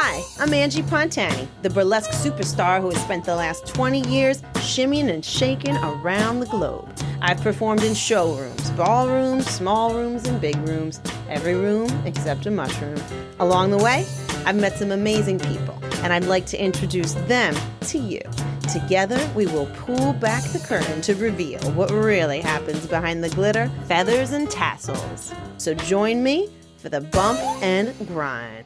Hi, I'm Angie Pontani, the burlesque superstar who has spent the last 20 years shimmying and shaking around the globe. I've performed in showrooms, ballrooms, small rooms, and big rooms, every room except a mushroom. Along the way, I've met some amazing people, and I'd like to introduce them to you. Together, we will pull back the curtain to reveal what really happens behind the glitter, feathers, and tassels. So join me for the bump and grind.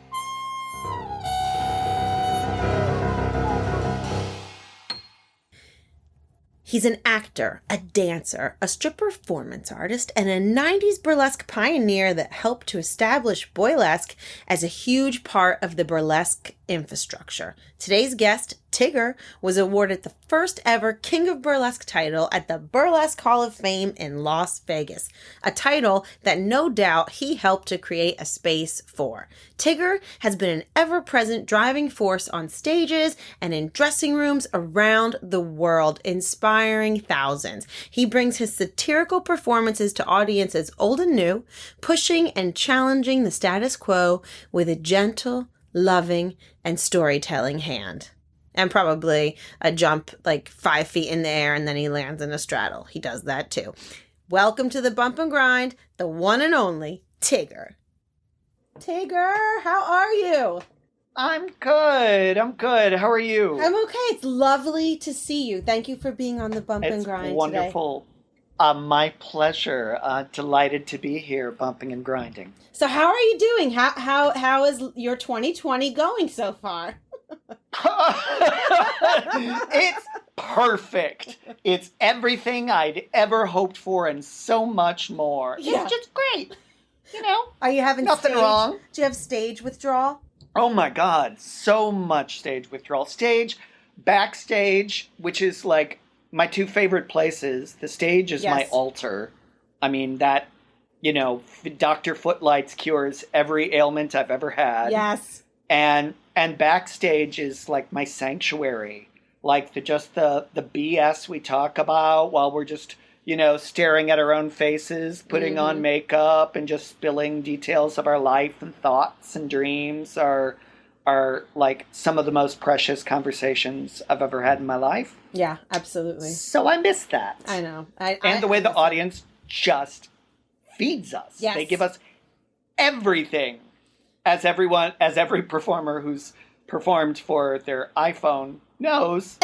He's an actor, a dancer, a strip performance artist, and a 90s burlesque pioneer that helped to establish Boylesque as a huge part of the burlesque infrastructure. Today's guest, Tigger, was awarded the first ever King of Burlesque title at the Burlesque Hall of Fame in Las Vegas, a title that no doubt he helped to create a space for. Tigger has been an ever-present driving force on stages and in dressing rooms around the world, inspiring thousands. He brings his satirical performances to audiences old and new, pushing and challenging the status quo with a gentle, loving, and storytelling hand. And probably a jump like 5 feet in the air and then he lands in a straddle. He does that too. Welcome to the Bump and Grind, the one and only Tigger. Tigger, how are you? I'm good. How are you? I'm okay. It's lovely to see you. Thank you for being on the Bump and Grind It's wonderful. Today. My pleasure. Delighted to be here, bumping and grinding. So how are you doing? How is your 2020 going so far? It's perfect. It's everything I'd ever hoped for and so much more. Yeah. It's just great. You know? Are you having nothing wrong? Do you have stage withdrawal? Oh my God. So much stage withdrawal. Stage, backstage, which is like my two favorite places. The stage is my altar. I mean, that, you know, Dr. Footlights cures every ailment I've ever had. Yes. And backstage is like my sanctuary. Like the BS we talk about while we're just, you know, staring at our own faces, putting on makeup and just spilling details of our life and thoughts and dreams are like some of the most precious conversations I've ever had in my life. Yeah, absolutely. So I miss that. I know. And the way the audience just feeds us. Yes. They give us everything. As every performer who's performed for their iPhone knows,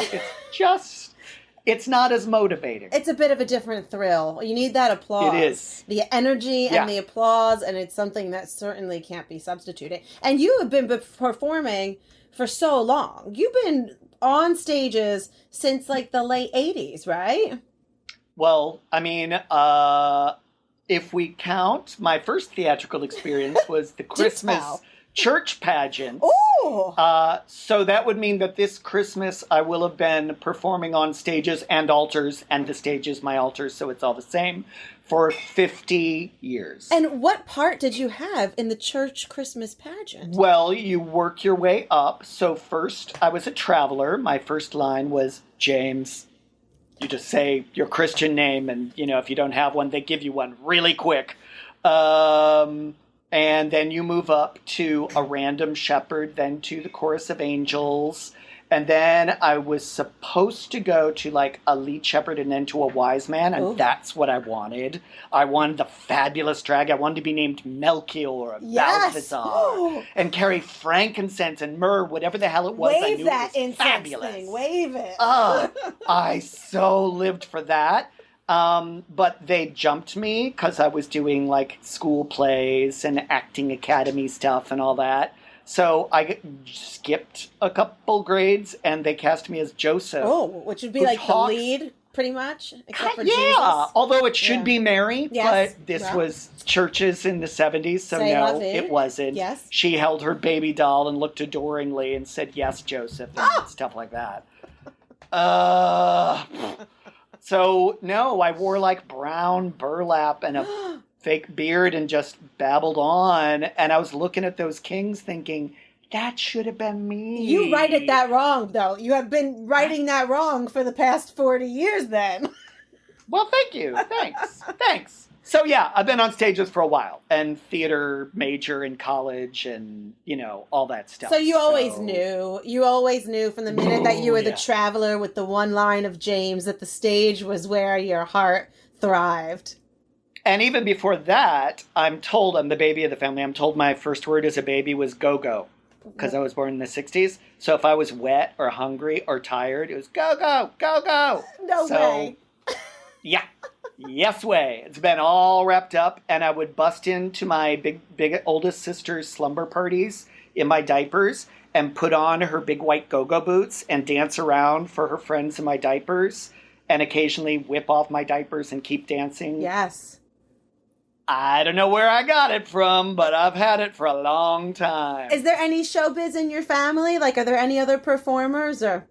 it's not as motivating. It's a bit of a different thrill. You need that applause. It is. The energy and the applause, and it's something that certainly can't be substituted. And you have been performing for so long. You've been on stages since like the late 80s, right? Well, I mean, if we count, my first theatrical experience was the Christmas church pageant. Oh! So that would mean that this Christmas I will have been performing on stages and altars, and the stage is my altar, so it's all the same, for 50 years. And what part did you have in the church Christmas pageant? Well, you work your way up. So first, I was a traveler. My first line was James. You just say your Christian name, and, you know, if you don't have one, they give you one really quick. And then you move up to a random shepherd, then to the chorus of angels. And then I was supposed to go to like a lead shepherd and then to a wise man. And that's what I wanted. I wanted the fabulous drag. I wanted to be named Melchior or Balthazar and carry frankincense and myrrh, whatever the hell it was. I knew that it was incense fabulous. thing. Wave it. I so lived for that. But they jumped me because I was doing like school plays and acting academy stuff and all that. So I skipped a couple grades and they cast me as Joseph. Oh, which would be like the lead, pretty much, except for Jesus. Although it should be Mary, but this was churches in the 70s, so no, it wasn't. Yes. She held her baby doll and looked adoringly and said, "Yes, Joseph," and stuff like that. So, no, I wore like brown burlap and a fake beard and just babbled on. And I was looking at those kings thinking, that should have been me. You write it that wrong, though. You have been writing that wrong for the past 40 years then. Well, thank you. Thanks. So yeah, I've been on stages for a while, and theater major in college, and all that stuff. So you always knew. You always knew from the minute that you were the yeah. traveler with the one line of James that the stage was where your heart thrived. And even before that, I'm told I'm the baby of the family. I'm told my first word as a baby was go-go, because I was born in the 60s. So if I was wet or hungry or tired, it was go-go, go-go. No way. Yeah. Yes way. It's been all wrapped up, and I would bust into my big oldest sister's slumber parties in my diapers and put on her big white go-go boots and dance around for her friends in my diapers and occasionally whip off my diapers and keep dancing. Yes. I don't know where I got it from, but I've had it for a long time. Is there any showbiz in your family? Like, are there any other performers or?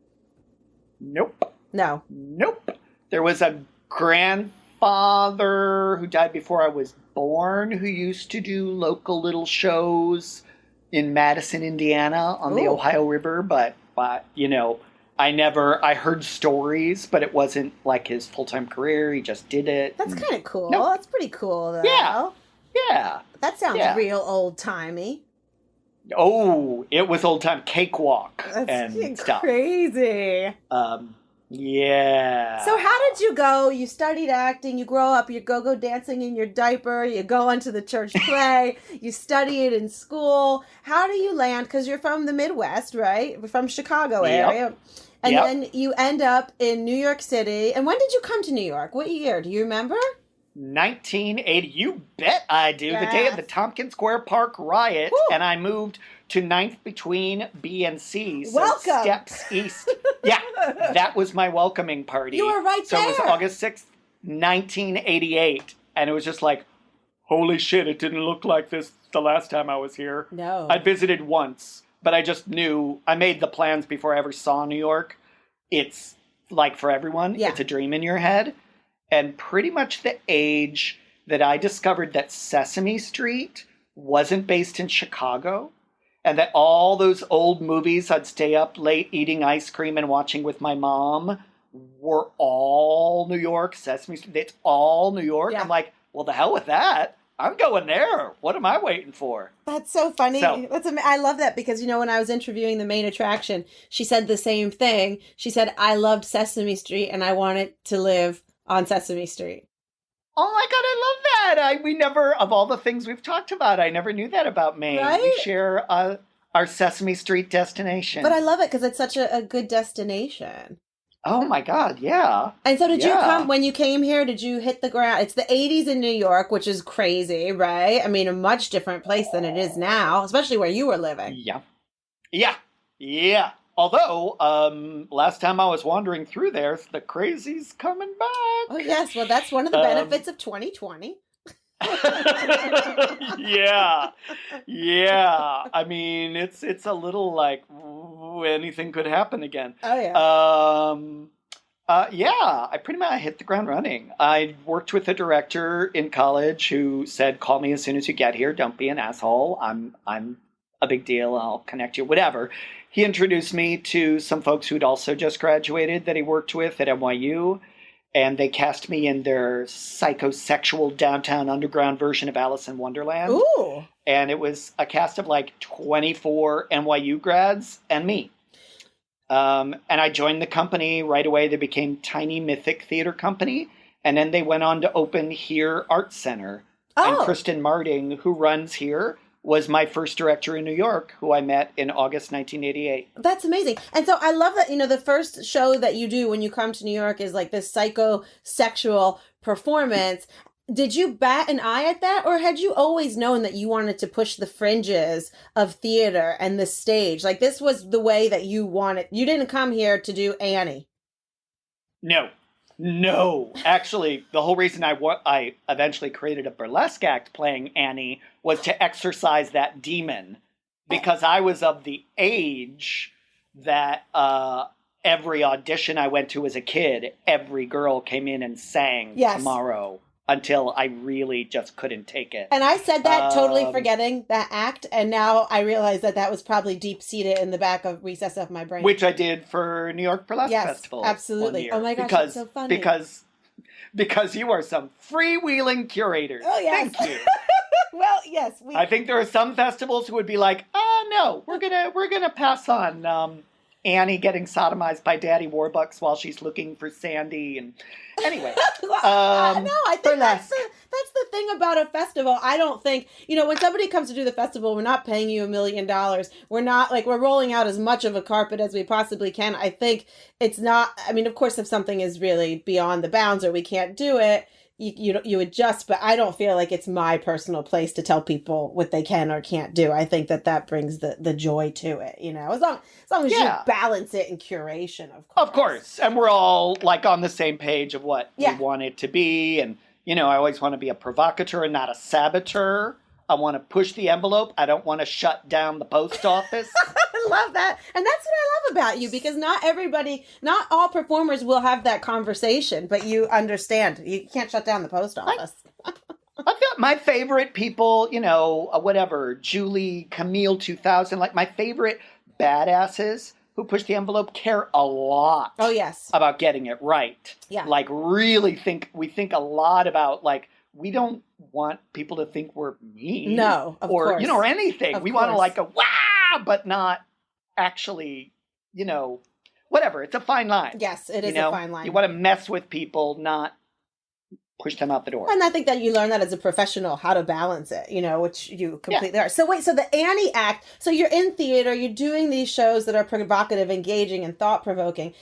Nope. No. Nope. There was a grandfather who died before I was born who used to do local little shows in Madison, Indiana on the Ohio River, but I heard stories, but it wasn't like his full-time career. He just did it. That's kind of cool. Nope. That's pretty cool, though. Yeah. Yeah. That sounds real old-timey. Oh, it was old-time cakewalk That's and stuff. Crazy. Yeah. So how did you go? You studied acting, you grow up, you go dancing in your diaper, you go into the church play, you study it in school. How do you land? Because you're from the Midwest, right? From Chicago area. And then you end up in New York City. And when did you come to New York? What year? Do you remember? 1980. You bet I do. Yes. The day of the Tompkins Square Park riot. Woo. And I moved to 9th between B and C. So welcome. Steps east. Yeah, that was my welcoming party. You were right there. So it was August 6th, 1988. And it was just like, holy shit, it didn't look like this the last time I was here. No. I visited once, but I just knew, I made the plans before I ever saw New York. It's like for everyone, it's a dream in your head. And pretty much the age that I discovered that Sesame Street wasn't based in Chicago, and that all those old movies I'd stay up late eating ice cream and watching with my mom were all New York. Sesame Street, it's all New York. Yeah. I'm like, well, the hell with that. I'm going there. What am I waiting for? That's so funny. I love that because, when I was interviewing the main attraction, she said the same thing. She said, I loved Sesame Street and I wanted to live on Sesame Street. Oh my God, I love that. We never, of all the things we've talked about, I never knew that about Maine. Right? We share our Sesame Street destination. But I love it because it's such a good destination. Oh my God, yeah. And so did you when you came here, did you hit the ground? It's the 80s in New York, which is crazy, right? I mean, a much different place than it is now, especially where you were living. Yeah. Yeah. Yeah. Although, last time I was wandering through there, the crazy's coming back. Oh, yes. Well, that's one of the benefits of 2020. Yeah. Yeah. I mean, it's a little like anything could happen again. Oh, yeah. Yeah, I pretty much hit the ground running. I worked with a director in college who said, call me as soon as you get here. Don't be an asshole. I'm a big deal. I'll connect you, whatever. He introduced me to some folks who'd also just graduated that he worked with at NYU, and they cast me in their psychosexual downtown underground version of Alice in Wonderland. Ooh. And it was a cast of like 24 NYU grads and me. And I joined the company right away. They became Tiny Mythic Theater Company, and then they went on to open Here Art Center. Oh. And Kristen Marding, who runs Here, was my first director in New York, who I met in August 1988. That's amazing. And so I love that, the first show that you do when you come to New York is like this psychosexual performance. Did you bat an eye at that, or had you always known that you wanted to push the fringes of theater and the stage? Like, this was the way that you wanted. You didn't come here to do Annie. No. Actually, the whole reason I eventually created a burlesque act playing Annie was to exorcise that demon, because I was of the age that every audition I went to as a kid, every girl came in and sang Tomorrow, until I really just couldn't take it. And I said that totally forgetting that act, and now I realize that was probably deep-seated in the back of recess of my brain. Which I did for New York Burlesque Festival. Yes, absolutely. Oh my gosh, that's so funny. because you are some freewheeling curators. Oh, yes. Thank you. Well, yes. I think there are some festivals who would be like, oh, no, we're gonna pass on Annie getting sodomized by Daddy Warbucks while she's looking for Sandy. And anyway, No, I think that's the thing about a festival. I don't think, when somebody comes to do the festival, we're not paying you $1 million. We're not we're rolling out as much of a carpet as we possibly can. I think it's not, of course, if something is really beyond the bounds or we can't do it, you adjust, but I don't feel like it's my personal place to tell people what they can or can't do. I think that brings the joy to it, as long as you balance it in curation, of course. Of course. And we're all on the same page of what we want it to be. And, I always want to be a provocateur and not a saboteur. I want to push the envelope. I don't want to shut down the post office. I love that. And that's what I love about you, because not all performers will have that conversation, but you understand. You can't shut down the post office. I feel my favorite people, whatever, Julie, Camille 2000, my favorite badasses who push the envelope care a lot. Oh, yes. About getting it right. Yeah. Really think a lot about, we don't want people to think we're mean. No, of course. Or anything. We want to go, wow, but not actually, whatever. It's a fine line. Yes, it is a fine line. You want to mess with people, not push them out the door. And I think that you learn that as a professional, how to balance it, which you completely are. So wait, so the Annie act, so you're in theater, you're doing these shows that are provocative, engaging, and thought-provoking,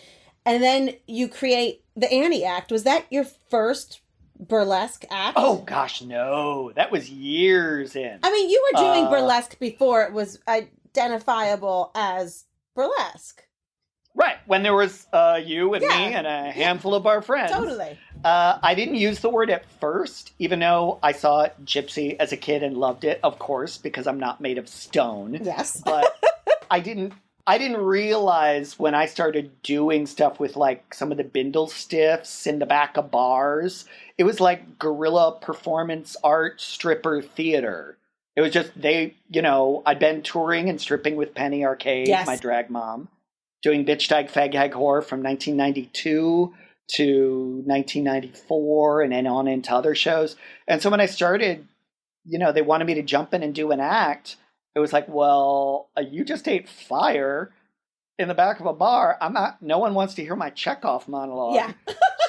and then you create the Annie act. Was that your first burlesque act? Oh, gosh, no. That was years in. You were doing burlesque before it was identifiable as burlesque. Right, when there was you and me and a handful of our friends. Totally. I didn't use the word at first, even though I saw Gypsy as a kid and loved it, of course, because I'm not made of stone. Yes. But I didn't realize when I started doing stuff with some of the bindle stiffs in the back of bars, it was like guerrilla performance art stripper theater. It was just I'd been touring and stripping with Penny Arcade, my drag mom, doing Bitch Dyke Fag Hag Horror from 1992 to 1994 and then on into other shows. And so when I started, they wanted me to jump in and do an act. It was like, well, you just ate fire in the back of a bar. No one wants to hear my Chekhov monologue. Yeah.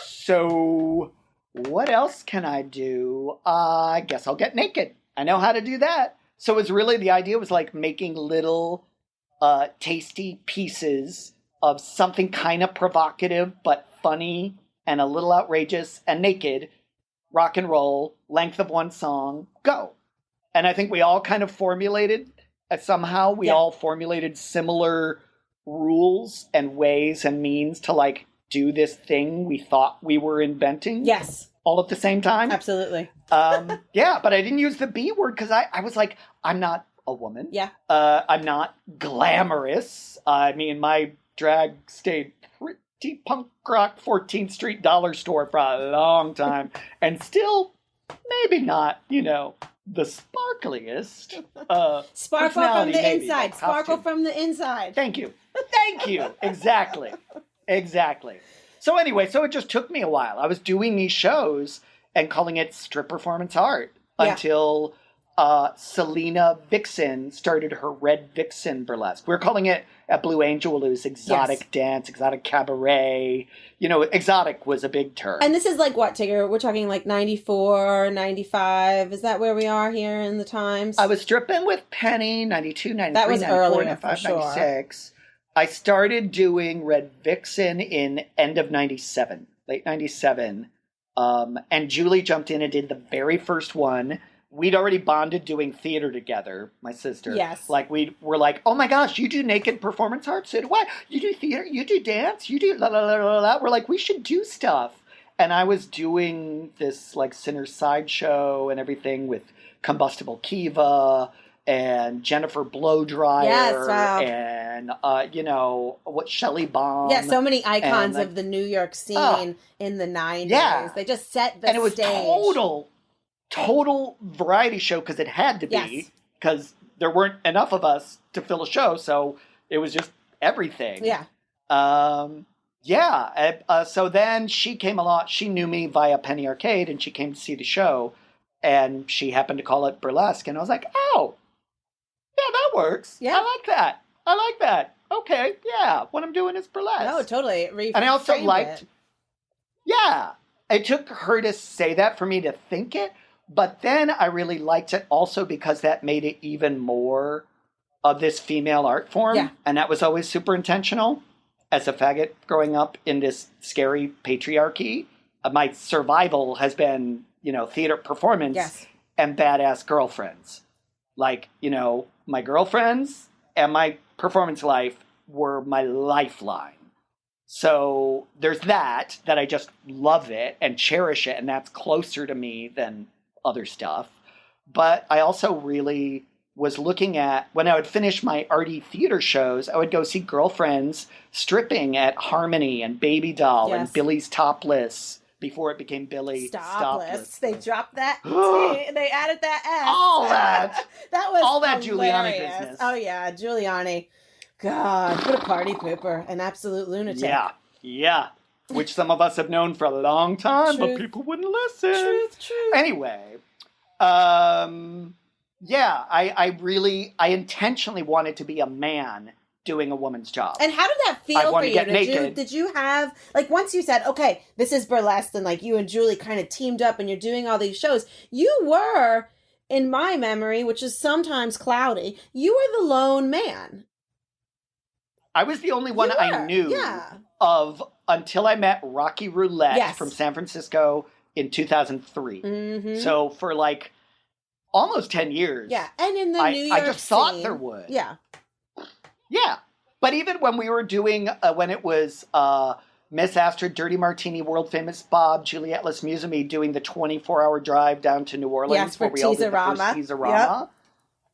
So what else can I do? I guess I'll get naked. I know how to do that. So it was really, the idea was making little tasty pieces of something kind of provocative, but funny and a little outrageous and naked, rock and roll, length of one song, go. And I think we all kind of formulated, all formulated similar rules and ways and means to do this thing we thought we were inventing. Yes. All at the same time. Absolutely. But I didn't use the B word because I was like, I'm not a woman. Yeah. I'm not glamorous. My drag stayed pretty punk rock 14th Street dollar store for a long time. And still, maybe not, the sparkliest. Sparkle from the inside. Sparkle from the inside. Thank you. Exactly. So anyway, it just took me a while. I was doing these shows and calling it strip performance art until Selena Vixen started her Red Vixen Burlesque. We were calling it at Blue Angel, it was exotic dance, exotic cabaret. Exotic was a big term. And this is what, Tigger? We're talking 94, 95. Is that where we are here in the times? I was stripping with Penny, 92, 93, that was 94, earlier, 95, for sure. 96. I started doing Red Vixen in end of 97, late 97. And Julie jumped in and did the very first one. We'd already bonded doing theater together, my sister. Yes. We were like, oh my gosh, you do naked performance art? So do I. You do theater? You do dance? You do la la la la la. We're like, we should do stuff. And I was doing this Sinner sideshow and everything with Combustible Kiva and Jennifer Blowdryer. Yes, wow. And, Shelley Baum. Yeah, so many icons of the New York scene in the 90s. Yeah. They just set the stage. And it was total variety show because it had to be, because there weren't enough of us to fill a show, so it was just everything. Yeah. Yeah. So then she came along. She knew me via Penny Arcade, and she came to see the show, and she happened to call it Burlesque, and I was like, oh, yeah, that works. Yeah. I like that. I like that. Okay, yeah. What I'm doing is Burlesque. No, totally. And I also liked. It. Yeah, it took her to say that for me to think it, but then I really liked it also because that made it even more of this female art form, and that was always super intentional. As a faggot growing up in this scary patriarchy, my survival has been, theater performance and badass girlfriends. Like, my girlfriends and my performance life were my lifeline. So there's that I just love it and cherish it, and that's closer to me than other stuff. But I also really was looking at, when I would finish my arty theater shows, I would go see girlfriends stripping at Harmony and Baby Doll and Billy's Topless before it became Billy Stopless. They dropped that. They added that S. All that. That was all that hilarious. Giuliani business. Oh, yeah. Giuliani. God, what a party pooper. An absolute lunatic. Yeah. Which some of us have known for a long time, but people wouldn't listen. Truth. Anyway, yeah, I intentionally wanted to be a man doing a woman's job. And how did that feel for you? Did you have, like, once you said, okay, this is Burlesque, and like you and Julie kind of teamed up and you're doing all these shows, you were, in my memory, which is sometimes cloudy, you were the lone man. I was the only one I knew of until I met Rocky Roulette from San Francisco in 2003. Mm-hmm. So for like almost 10 years. Yeah, and in the New York I just thought there would. Yeah. Yeah. But even when we were doing, when it was Miss Astrid, Dirty Martini, World Famous Bob, Juliette Lesmusemy doing the 24-hour drive down to New Orleans where we all did the first Teaserama. Yep.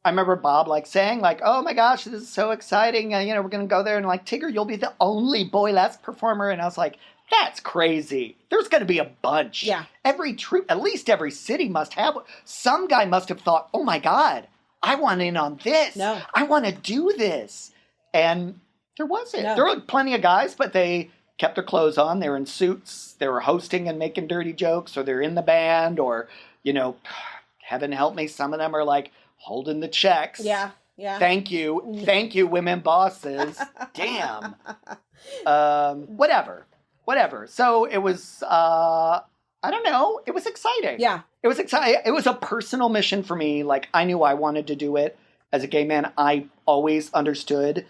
I remember Bob saying oh my gosh, this is so exciting. We're going to go there and Tigger, you'll be the only Boylesque performer. And I was like, that's crazy. There's going to be a bunch. Yeah. Every troupe, at least every city must have. Some guy must have thought, oh my God, I want in on this. No. I want to do this. And there wasn't. No. There were plenty of guys, but they kept their clothes on. They were in suits. They were hosting and making dirty jokes, or they're in the band, or, heaven help me, some of them are holding the checks. Yeah. Thank you, women bosses. Damn. Whatever. So it was, I don't know. It was exciting. Yeah. It was exciting. It was a personal mission for me. I knew I wanted to do it. As a gay man, I always understood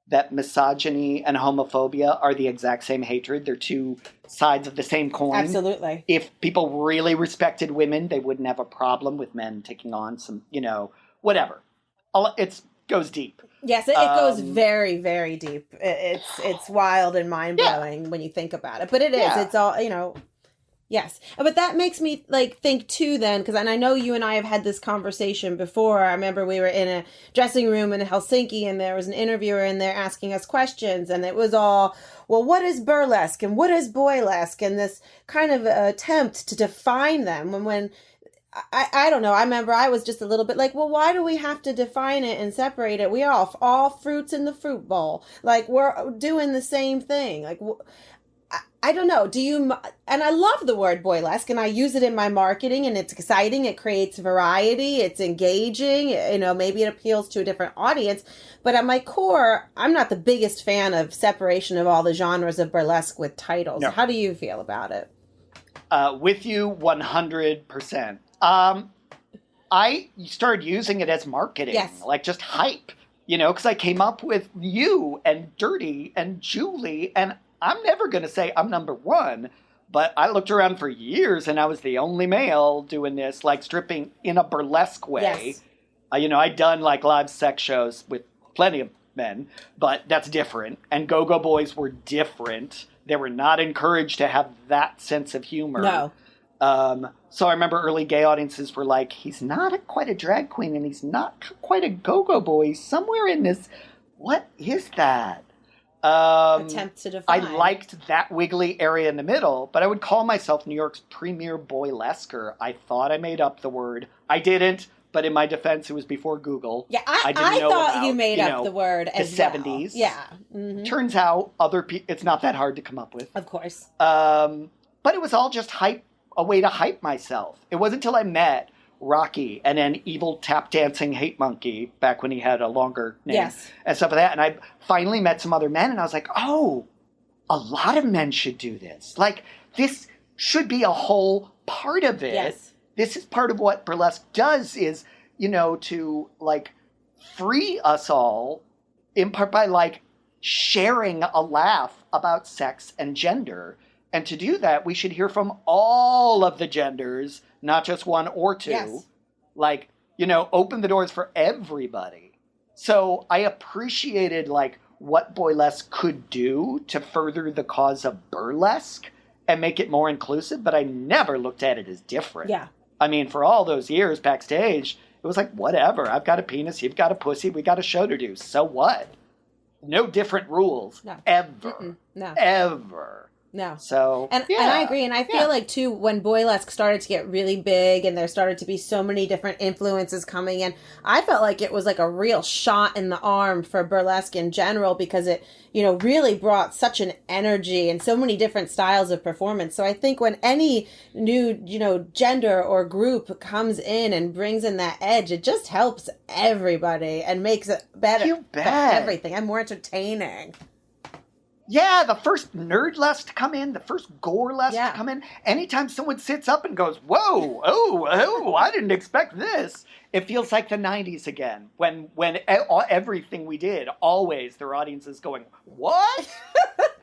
that misogyny and homophobia are the exact same hatred. They're two sides of the same coin. Absolutely. If people really respected women, they wouldn't have a problem with men taking on some, whatever. It goes deep. Yes, it goes very, very deep. It's wild and mind-blowing when you think about it. But it is. Yeah. It's all, yes. But that makes me think too then, because I know you and I have had this conversation before. I remember we were in a dressing room in Helsinki and there was an interviewer in there asking us questions, and it was all, well, what is burlesque and what is boylesque, and this kind of attempt to define them when I don't know. I remember I was just a little bit well, why do we have to define it and separate it? We are all fruits in the fruit bowl. We're doing the same thing. I don't know. Do you? And I love the word boylesque, and I use it in my marketing, and it's exciting. It creates variety. It's engaging. Maybe it appeals to a different audience. But at my core, I'm not the biggest fan of separation of all the genres of burlesque with titles. No. How do you feel about it? With you 100%. I started using it as marketing, just hype, because I came up with you and Dirty and Julie, and I'm never going to say I'm number one, but I looked around for years and I was the only male doing this, stripping in a burlesque way. Yes. I'd done live sex shows with plenty of men, but that's different. And Go-Go Boys were different. They were not encouraged to have that sense of humor. No. So I remember early gay audiences were he's not quite a drag queen and he's not quite a go-go boy. He's somewhere in this, what is that? Attempt to define. I liked that wiggly area in the middle, but I would call myself New York's premier boylesquer. I thought I made up the word. I didn't, but in my defense, it was before Google. Yeah, I I know thought about, you made up the word the as 70s. well. Yeah. Mm-hmm. Turns out it's not that hard to come up with. Of course. But it was all just a way to hype myself. It wasn't until I met Rocky and then evil tap dancing hate monkey back when he had a longer name Yes. and stuff like that. And I finally met some other men and I was like, oh, a lot of men should do this. Like, this should be a whole part of it. Yes. This is part of what burlesque does is, to like free us all in part by like sharing a laugh about sex and gender. And to do that, we should hear from all of the genders, not just one or two. Yes. Like, open the doors for everybody. So I appreciated like what Boylesque could do to further the cause of burlesque and make it more inclusive, but I never looked at it as different. Yeah. I mean, for all those years backstage, it was like, whatever. I've got a penis, you've got a pussy, we got a show to do. So what? No different rules. No. Ever. Mm-mm. No. Ever. No. So, and I agree. And I feel like, too, when Boylesque started to get really big and there started to be so many different influences coming in, I felt like it was like a real shot in the arm for burlesque in general because it, really brought such an energy and so many different styles of performance. So I think when any new, gender or group comes in and brings in that edge, it just helps everybody and makes it better. You bet. Everything and more entertaining. Yeah, the first nerdlesque to come in, the first gorelesque to come in. Anytime someone sits up and goes, whoa, oh, I didn't expect this. It feels like the 90s again, when everything we did, always their audience is going, what?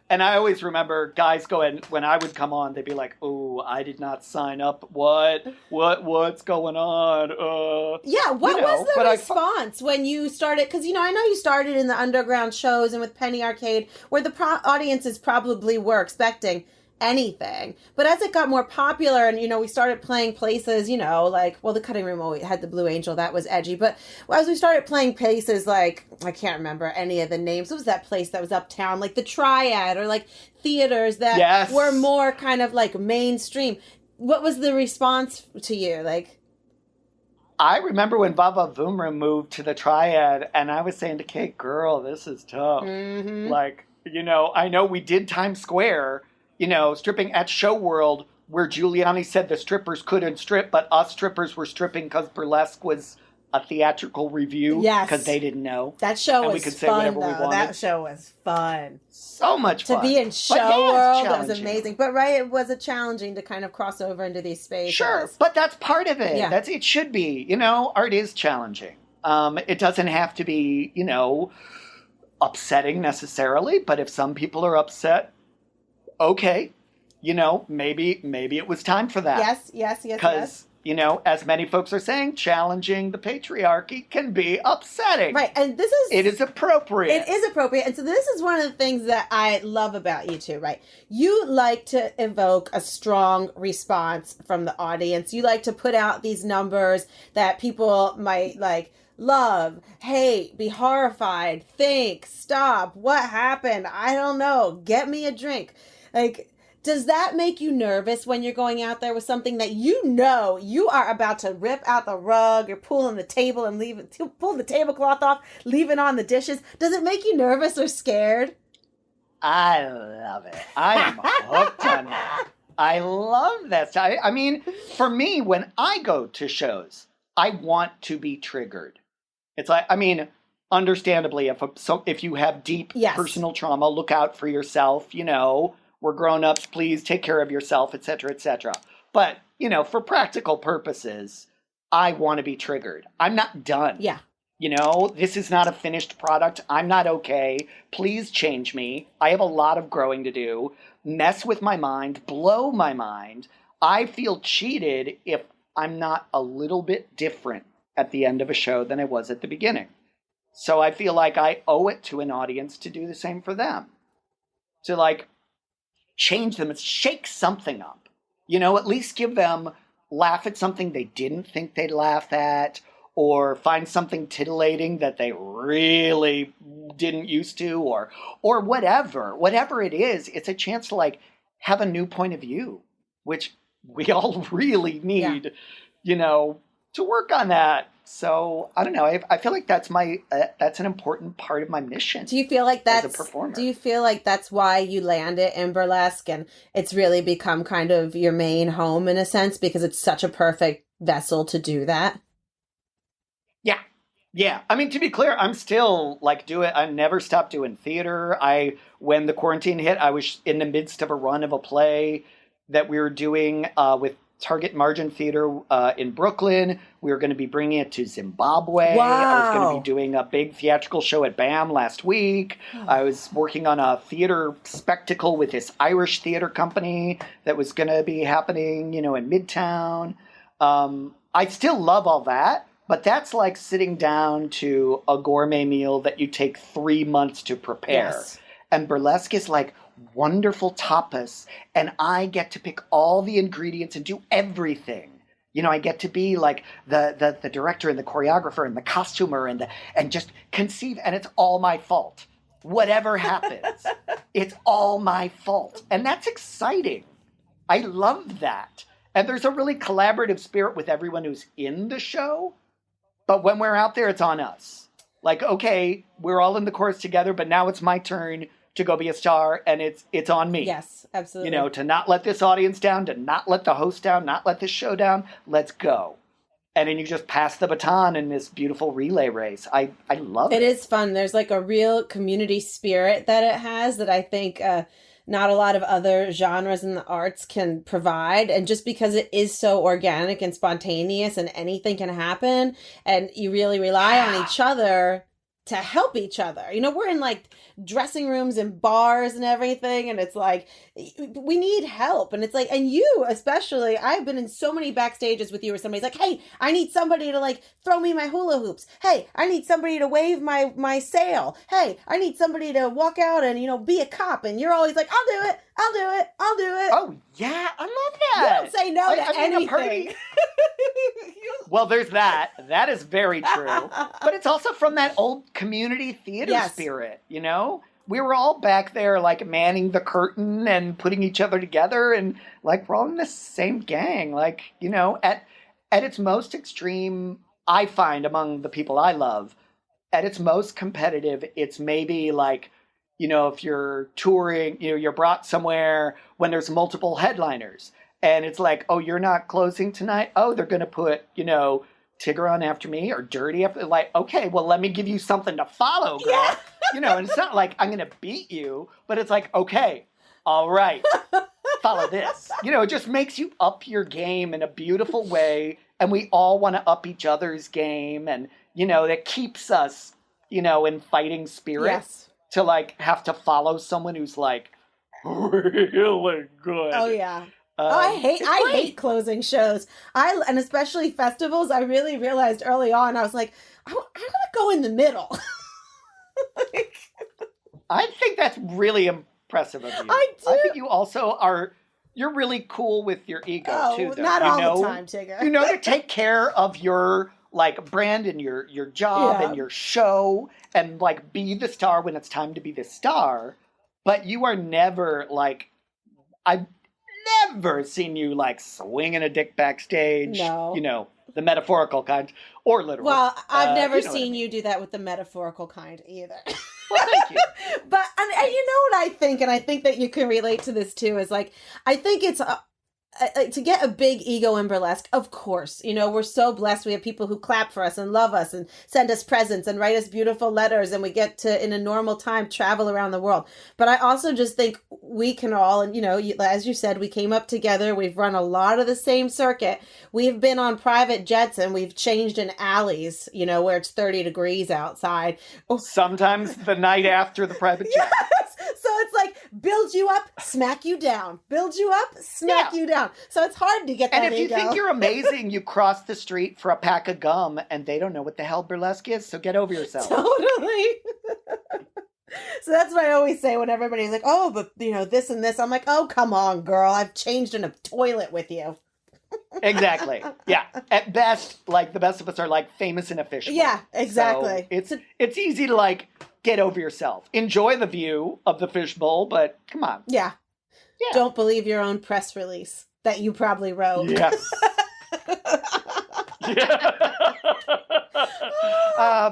And I always remember guys going, when I would come on, they'd be like, oh, I did not sign up. What's going on? Yeah, what was the response when you started? Because, I know you started in the underground shows and with Penny Arcade, where the audiences probably were expecting anything. But as it got more popular and, we started playing places, the Cutting Room always had the Blue Angel. That was edgy. But as we started playing places like, I can't remember any of the names. What was that place that was uptown? Like the Triad or like theaters that were more kind of like mainstream. What was the response to you? Like, I remember when Vava Voomra moved to the Triad and I was saying to Kate, girl, this is tough. Mm-hmm. Like, I know we did Times Square, stripping at Show World, where Giuliani said the strippers couldn't strip, but us strippers were stripping because burlesque was a theatrical review. Yes. Because they didn't know. That show was we could fun, say whatever we wanted. That show was fun. So much fun. To be in Show World, it was amazing. But, it was challenging to kind of cross over into these spaces. Sure, but that's part of it. Yeah. It should be. Art is challenging. It doesn't have to be, upsetting necessarily, but if some people are upset, okay. Maybe it was time for that. Yes. Because, as many folks are saying, challenging the patriarchy can be upsetting. Right, and it is appropriate. It is appropriate, and so this is one of the things that I love about you two, right? You like to evoke a strong response from the audience. You like to put out these numbers that people might like, love, hate, be horrified, think, stop, what happened? I don't know, get me a drink. Like, does that make you nervous when you're going out there with something that you are about to rip out the rug, you're pulling the table and pull the tablecloth off, leaving on the dishes? Does it make you nervous or scared? I love it. I am hooked on that. I love that. I mean, for me, when I go to shows, I want to be triggered. It's like, understandably, if you have deep personal trauma, look out for yourself, we're grown-ups, please take care of yourself, etc., etc. But, for practical purposes, I want to be triggered. I'm not done. Yeah. This is not a finished product. I'm not okay. Please change me. I have a lot of growing to do. Mess with my mind, blow my mind. I feel cheated if I'm not a little bit different at the end of a show than I was at the beginning. So I feel like I owe it to an audience to do the same for them. To change them and shake something up. At least give them, laugh at something they didn't think they'd laugh at, or find something titillating that they really didn't used to, or whatever it is. It's a chance to have a new point of view, which we all really need, to work on that. So I don't know. I feel like that's an important part of my mission. Do you feel like as a performer. Do you feel like that's why you landed in burlesque and it's really become kind of your main home in a sense because it's such a perfect vessel to do that? Yeah. Yeah. I mean, to be clear, I'm still I never stopped doing theater. When the quarantine hit, I was in the midst of a run of a play that we were doing with Target Margin Theater in Brooklyn. We were going to be bringing it to Zimbabwe. Wow. I was going to be doing a big theatrical show at BAM last week. I was working on a theater spectacle with this Irish theater company that was going to be happening, in Midtown. I still love all that, but that's like sitting down to a gourmet meal that you take 3 months to prepare. Yes. And burlesque is like wonderful tapas, and I get to pick all the ingredients and do everything. I get to be like the director and the choreographer and the costumer and just conceive, and it's all my fault. Whatever happens, it's all my fault. And that's exciting. I love that. And there's a really collaborative spirit with everyone who's in the show. But when we're out there, it's on us. Like, okay, we're all in the chorus together, but now it's my turn to go be a star, and it's on me. Yes, absolutely. To not let this audience down, to not let the host down, not let this show down. Let's go. And then you just pass the baton in this beautiful relay race. I love it. It is fun. There's like a real community spirit that it has that I think not a lot of other genres in the arts can provide. And just because it is so organic and spontaneous and anything can happen, and you really rely on each other to help each other. We're in like dressing rooms and bars and everything, and it's like we need help. And it's like, and you especially, I've been in so many backstages with you where somebody's like, hey, I need somebody to like throw me my hula hoops. Hey, I need somebody to wave my sail. Hey, I need somebody to walk out and be a cop. And you're always like, I'll do it. Oh yeah, I love that. You don't say no to anything. Well, there's that. That is very true. But it's also from that old community theater spirit, We were all back there like manning the curtain and putting each other together, and like we're all in the same gang. Like, at its most extreme, I find among the people I love, at its most competitive, it's maybe like, if you're touring, you're brought somewhere when there's multiple headliners. And it's like, oh, you're not closing tonight? Oh, they're going to put, Tigger on after me or Dirty after. Like, okay, well, let me give you something to follow, girl. Yeah. And it's not like I'm going to beat you, but it's like, okay, all right, follow this. It just makes you up your game in a beautiful way. And we all want to up each other's game. And, that keeps us, in fighting spirit. Yes. To like have to follow someone who's like really good. Oh yeah. I hate closing shows. And especially festivals. I really realized early on, I was like, I want to go in the middle. I think that's really impressive of you. I do. I think you also you're really cool with your ego too, though. Not all the time, Tigger. To take care of your like brand and your job and your show and like be the star when it's time to be the star. But you are never like, I've never seen you like swinging a dick backstage. No. The metaphorical kind or literal. Well, I've never seen you do that with the metaphorical kind either. Well, thank you. But, and you know what I think, and I think that you can relate to this too, is like, I think it's to get a big ego in burlesque, of course, we're so blessed. We have people who clap for us and love us and send us presents and write us beautiful letters, and we get to, in a normal time, travel around the world. But I also just think we can all, and as you said, we came up together. We've run a lot of the same circuit. We've been on private jets and we've changed in alleys, where it's 30 degrees outside. Sometimes the night after the private jet. Yes! So it's like, build you up, smack you down. Build you up, smack you down. So it's hard to get that And if ego. you think you're amazing, you cross the street for a pack of gum and they don't know what the hell burlesque is, so get over yourself. Totally. So that's what I always say when everybody's like, oh, but this and this. I'm like, oh, come on, girl. I've changed in a toilet with you. Exactly. Yeah. At best, like the best of us are like famous in a fishbowl. Yeah, exactly. So it's easy to like get over yourself. Enjoy the view of the fishbowl, but come on. Yeah. Don't believe your own press release that you probably wrote. Yes.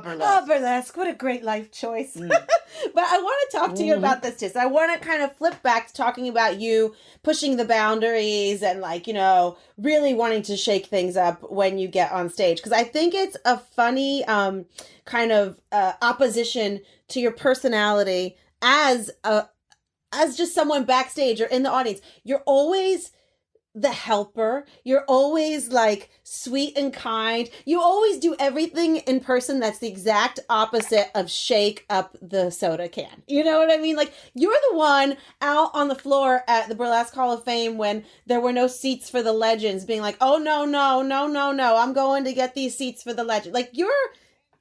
Burlesque. Oh, burlesque. What a great life choice. But I want to talk to you about this too. So I want to kind of flip back to talking about you pushing the boundaries and like, you know, really wanting to shake things up when you get on stage. Because I think it's a funny kind of opposition to your personality as just someone backstage or in the audience. You're always the helper. You're always like sweet and kind. You always do everything in person that's the exact opposite of shake up the soda can. You know what I mean? Like you're the one out on the floor at the Burlesque Hall of Fame when there were no seats for the legends being like, oh, no, I'm going to get these seats for the legend. Like you're...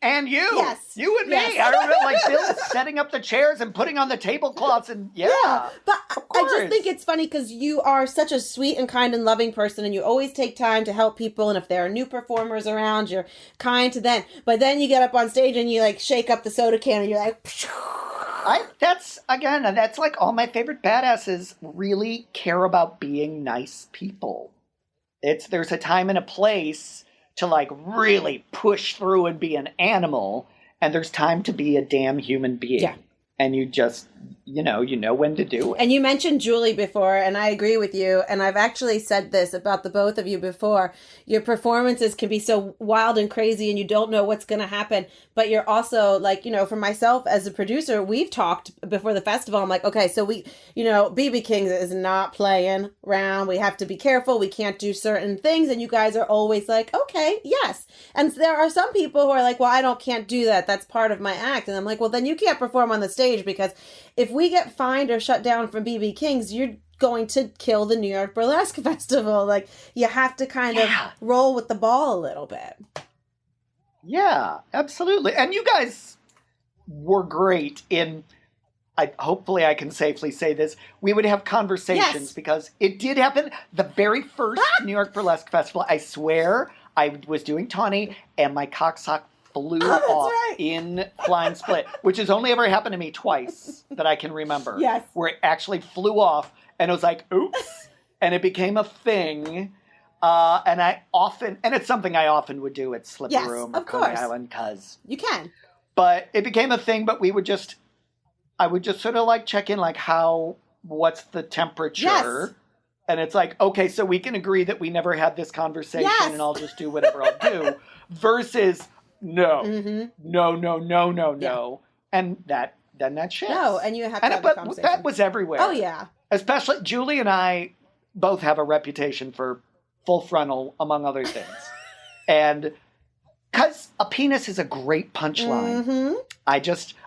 And you. Yes. You and me. Yes. I remember like Bill setting up the chairs and putting on the tablecloths and But I just think it's funny because you are such a sweet and kind and loving person and you always take time to help people. And if there are new performers around, you're kind to them. But then you get up on stage and you like shake up the soda can and you're like... That's like all my favorite badasses really care about being nice people. There's a time and a place to like really push through and be an animal, and there's time to be a damn human being. Yeah. And you just, you know when to do it. And you mentioned Julie before, and I agree with you. And I've actually said this about the both of you before. Your performances can be so wild and crazy, and you don't know what's going to happen. But you're also like, you know, for myself as a producer, we've talked before the festival. I'm like, okay, so we, you know, BB King's is not playing around. We have to be careful. We can't do certain things. And you guys are always like, okay, yes. And there are some people who are like, well, I can't do that. That's part of my act. And I'm like, well, then you can't perform on the stage. Because if we get fined or shut down from BB King's, you're going to kill the New York Burlesque Festival. Like, you have to kind of roll with the ball a little bit. Yeah, absolutely. And you guys were great in, hopefully I can safely say this, we would have conversations because it did happen the very first New York Burlesque Festival. I swear I was doing Tawny and my cocksock flew off in flying split, which has only ever happened to me twice that I can remember. Yes. Where it actually flew off and it was like, oops. And it became a thing. And it's something I often would do at Slippery Room or Coney Island because you can. But it became a thing, but I would just sort of like check in like what's the temperature? Yes. And it's like, okay, so we can agree that we never had this conversation and I'll just do whatever I'll do versus no. And that shifts. No, and you have to have a conversation. That was everywhere. Oh, yeah. Especially Julie and I both have a reputation for full frontal, among other things. And because a penis is a great punchline. Mm-hmm.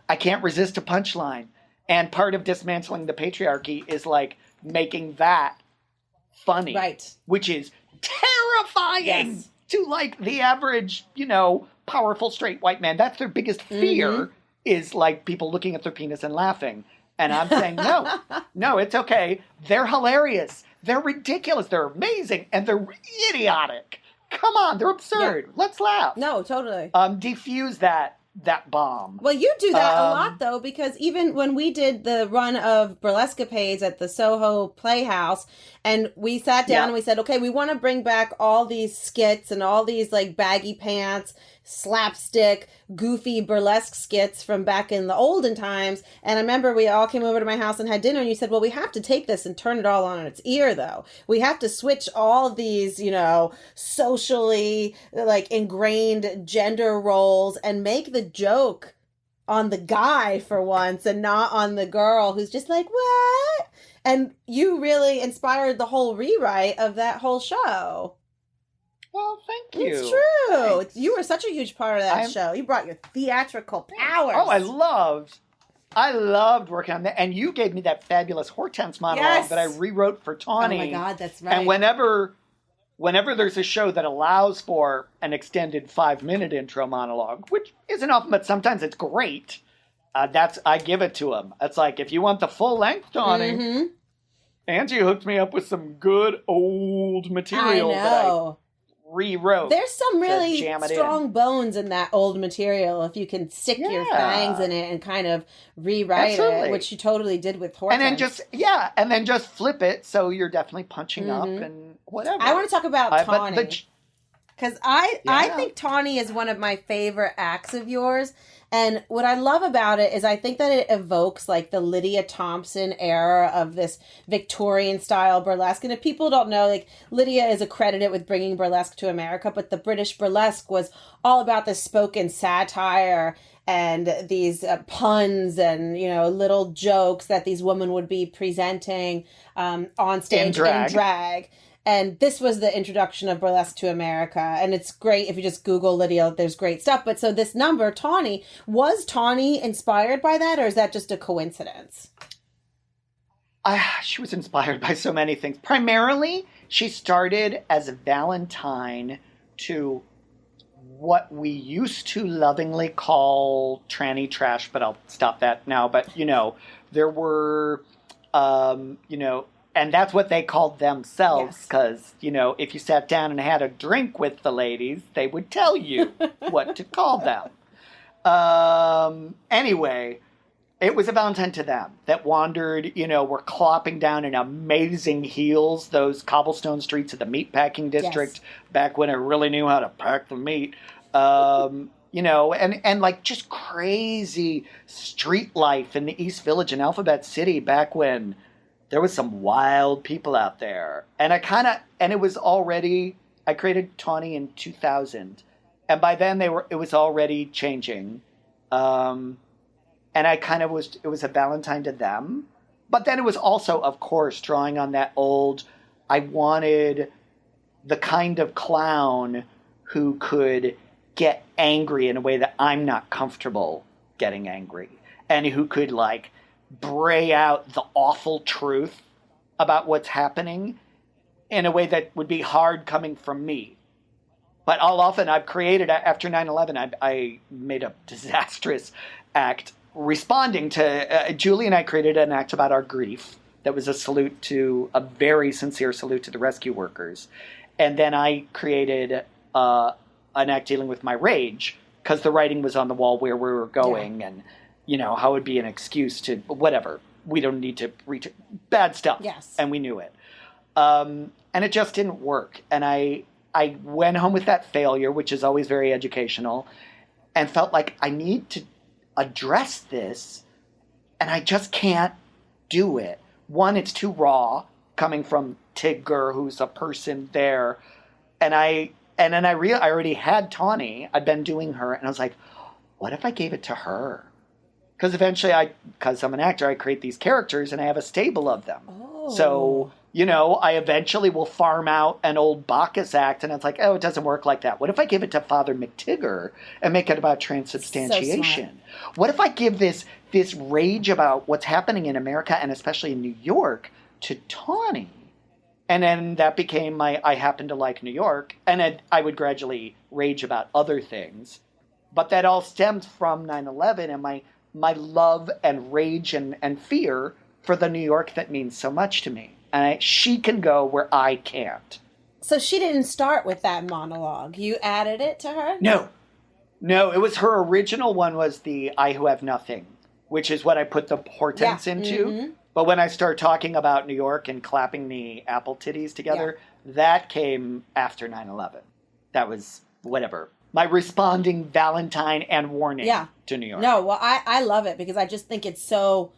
I can't resist a punchline. And part of dismantling the patriarchy is like making that funny. Right. Which is terrifying to like the average, powerful straight white man. That's their biggest fear is like people looking at their penis and laughing. And I'm saying, no, it's okay. They're hilarious. They're ridiculous. They're amazing. And they're idiotic. Come on. They're absurd. Yeah. Let's laugh. No, totally. Defuse that bomb. Well, you do that a lot, though, because even when we did the run of Burlescapades at the Soho Playhouse, and we sat down and we said, okay, we want to bring back all these skits and all these like baggy pants, slapstick, goofy burlesque skits from back in the olden times. And I remember we all came over to my house and had dinner, and you said, well, we have to take this and turn it all on its ear, though. We have to switch all of these, socially like ingrained gender roles and make the joke on the guy for once and not on the girl who's just like, what? And you really inspired the whole rewrite of that whole show. Well, thank you. It's true. Thanks. You were such a huge part of that show. You brought your theatrical powers. Oh, I loved working on that. And you gave me that fabulous Hortense monologue that I rewrote for Tawny. Oh my God, that's right. And whenever there's a show that allows for an extended 5-minute intro monologue, which isn't often, but sometimes it's great, I give it to them. It's like, if you want the full length, Tawny, Angie hooked me up with some good old material that I rewrote. There's some really strong bones in that old material if you can stick your fangs in it and kind of rewrite it, which you totally did with Hortense. And then just flip it so you're definitely punching up and whatever. I want to talk about Tawny. Because I Yeah. think Tawny is one of my favorite acts of yours. And what I love about it is I think that it evokes like the Lydia Thompson era of this Victorian style burlesque. And if people don't know, like Lydia is accredited with bringing burlesque to America, but the British burlesque was all about this spoken satire and these puns and, you know, little jokes that these women would be presenting on stage in drag. And this was the introduction of burlesque to America. And it's great if you just Google Lydia, there's great stuff. But so this number, Tawny, was Tawny inspired by that, or is that just a coincidence? She was inspired by so many things. Primarily, she started as a Valentine to what we used to lovingly call tranny trash, but I'll stop that now. But, you know, there were, you know, and that's what they called themselves, because, you know, if you sat down and had a drink with the ladies, they would tell you what to call them. Anyway, it was a Valentine to them that wandered, you know, were clopping down in amazing heels, those cobblestone streets of the meatpacking district, back when it really knew how to pack the meat. You know, and like just crazy street life in the East Village in Alphabet City back when there was some wild people out there. And it was already, I created Tawny in 2000. And by then it was already changing. And it was a Valentine to them. But then it was also, of course, drawing on that old, I wanted the kind of clown who could get angry in a way that I'm not comfortable getting angry. And who could like bray out the awful truth about what's happening in a way that would be hard coming from me. But often I've created, after 9/11, I made a disastrous act responding to, Julie and I created an act about our grief that was a very sincere salute to the rescue workers. And then I created an act dealing with my rage, because the writing was on the wall where we were going, and you know, how it would be an excuse to whatever. We don't need to reach bad stuff. Yes. And we knew it. And it just didn't work. And I went home with that failure, which is always very educational, and felt like I need to address this, and I just can't do it. One, it's too raw, coming from Tigger, who's a person there. And then I already had Tawny. I'd been doing her, and I was like, what if I gave it to her? Because eventually, because I'm an actor, I create these characters and I have a stable of them. Oh. So, you know, I eventually will farm out an old Bacchus act, and it's like, oh, it doesn't work like that. What if I give it to Father McTigger and make it about transubstantiation? So what if I give this rage about what's happening in America, and especially in New York, to Tawny? And then that became my I happen to like New York, and then I would gradually rage about other things. But that all stems from 9/11 and my love and rage and fear for the New York that means so much to me. And she can go where I can't. So she didn't start with that monologue. You added it to her? No, it was her original one, was the I Who Have Nothing, which is what I put the Hortense into. Mm-hmm. But when I start talking about New York and clapping the apple titties together, that came after 9/11. That was whatever. My responding Valentine and warning to New York. No, well, I love it because I just think it's so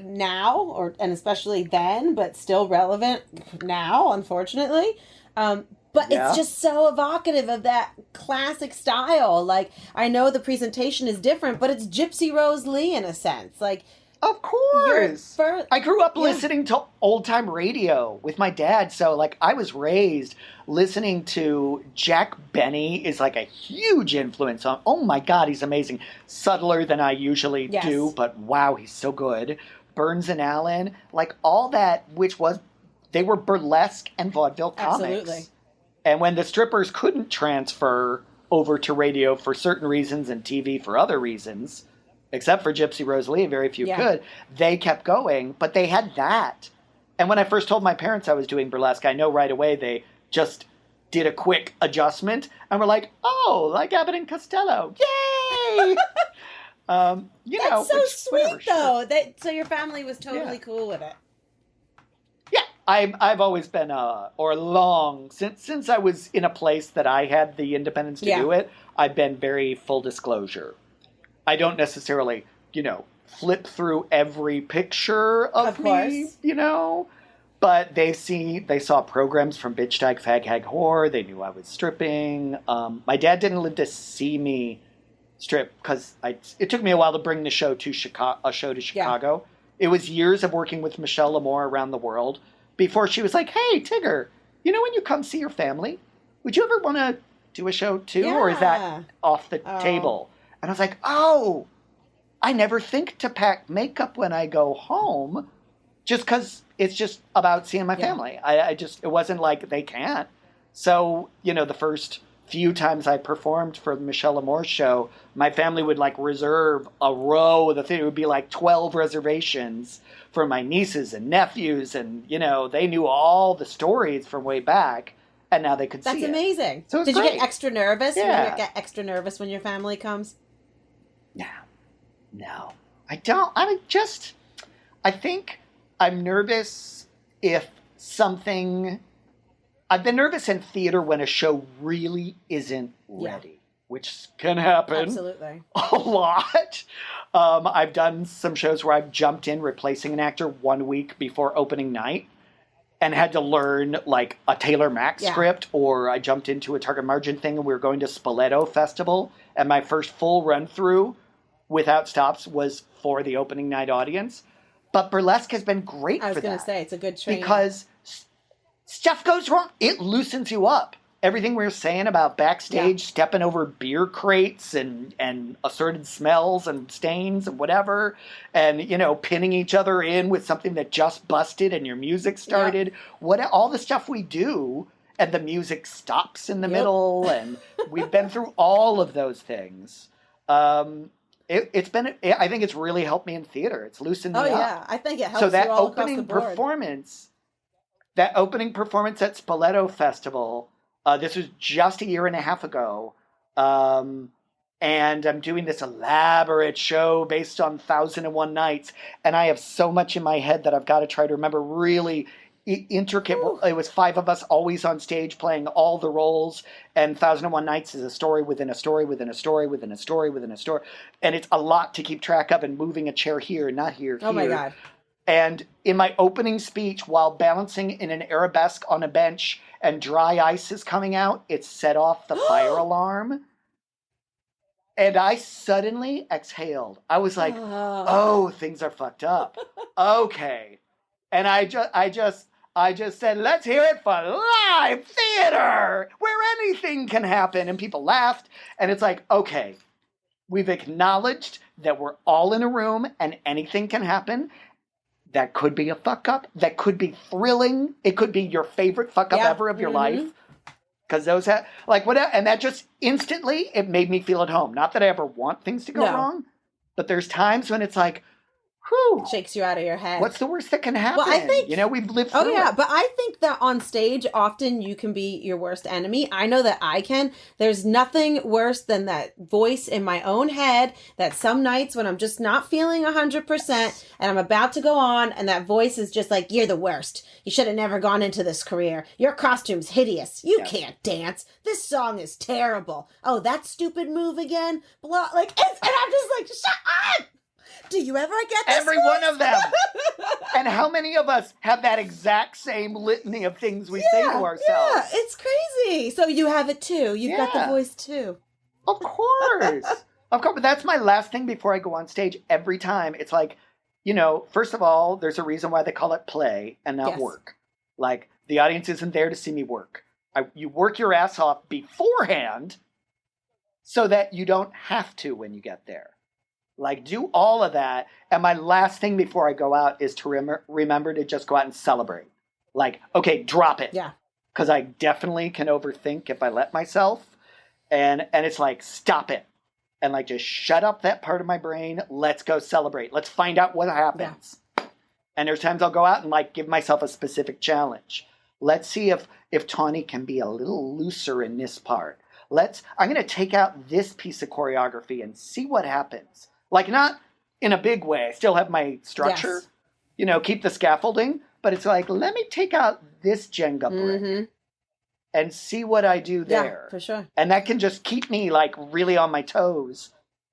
now, and especially then, but still relevant now, unfortunately. But it's just so evocative of that classic style. Like, I know the presentation is different, but it's Gypsy Rose Lee in a sense. Like, of course. I grew up listening to old-time radio with my dad. So, like, I was raised listening to Jack Benny is, like, a huge influence on... Oh, my God, he's amazing. Subtler than I usually do, but wow, he's so good. Burns and Allen, like, all that, which was... They were burlesque and vaudeville comics. Absolutely. And when the strippers couldn't transfer over to radio for certain reasons and TV for other reasons... Except for Gypsy Rose Lee, very few could. They kept going, but they had that. And when I first told my parents I was doing burlesque, I know right away they just did a quick adjustment and were like, oh, like Abbott and Costello. Yay! That's so sweet, though. So your family was totally cool with it. Yeah. I've always been since I was in a place that I had the independence to do it, I've been very full disclosure. I don't necessarily, flip through every picture of me, but they saw programs from Bitch Tag Fag Hag Whore. They knew I was stripping. My dad didn't live to see me strip because it took me a while to bring the show to Chicago. Yeah. It was years of working with Michelle Lamore around the world before she was like, "Hey, Tigger, when you come see your family, would you ever want to do a show too, or is that off the table?" And I was like, "Oh, I never think to pack makeup when I go home, just because it's just about seeing my family. It wasn't like they can't." So the first few times I performed for the Michelle Lamore show, my family would reserve a row of the theater. It would be 12 reservations for my nieces and nephews. And, they knew all the stories from way back and now they could see it. That's amazing. So Did great. You get extra nervous? Yeah. You get extra nervous when your family comes? No, I don't. I think I'm nervous if something... I've been nervous in theater when a show really isn't ready, which can happen. Absolutely. A lot. I've done some shows where I've jumped in replacing an actor 1 week before opening night and had to learn a Taylor Mack script, or I jumped into a Target Margin thing and we were going to Spoleto Festival, and my first full run through without stops was for the opening night audience. But Burlesque has been great for that. I was going to say, it's a good training. Because stuff goes wrong. It loosens you up. Everything we were saying about backstage stepping over beer crates and assorted smells and stains and whatever, and pinning each other in with something that just busted and your music started. All the stuff we do, and the music stops in the middle, and we've been through all of those things. It's been. I think it's really helped me in theater. It's loosened me up. Oh yeah, I think it helps. So that you all across the opening board. performance. That opening performance at Spoleto Festival, this was just a year and a half ago, and I'm doing this elaborate show based on 1001 Nights, and I have so much in my head that I've got to try to remember really intricate. Ooh. It was 5 of us always on stage playing all the roles, and 1001 Nights is a story within a story within a story within a story within a story, and it's a lot to keep track of, and moving a chair here, not here, Oh my God. And in my opening speech, while balancing in an arabesque on a bench and dry ice is coming out, it set off the fire alarm. And I suddenly exhaled. I was like, oh, things are fucked up. Okay. And I just said, let's hear it for live theater, where anything can happen. And people laughed. And it's like, okay, we've acknowledged that we're all in a room and anything can happen. That could be a fuck up. That could be thrilling. It could be your favorite fuck up ever of your life. Because those have, whatever. And that just instantly, it made me feel at home. Not that I ever want things to go wrong, but there's times when it's like, whew. Shakes you out of your head. What's the worst that can happen? Well, I think, we've lived through it. But I think that on stage, often you can be your worst enemy. I know that I can. There's nothing worse than that voice in my own head that some nights when I'm just not feeling 100% and I'm about to go on and that voice is just like, you're the worst. You should have never gone into this career. Your costume's hideous. You can't dance. This song is terrible. Oh, that stupid move again? Blah. And I'm just like, shut up! Do you ever get this? Every one of them. And how many of us have that exact same litany of things we say to ourselves? Yeah, it's crazy. So you have it too. You've got the voice too. Of course. Of course. But that's my last thing before I go on stage. Every time it's like, first of all, there's a reason why they call it play and not work. The audience isn't there to see me work. You work your ass off beforehand so that you don't have to when you get there. Do all of that. And my last thing before I go out is to remember to just go out and celebrate. Okay, drop it. Yeah. Because I definitely can overthink if I let myself. And it's stop it. And just shut up that part of my brain. Let's go celebrate. Let's find out what happens. Yeah. And there's times I'll go out and give myself a specific challenge. Let's see if Tawny can be a little looser in this part. I'm going to take out this piece of choreography and see what happens. Not in a big way. I still have my structure, keep the scaffolding, but it's like, let me take out this Jenga brick and see what I do there. Yeah, for sure. And that can just keep me like really on my toes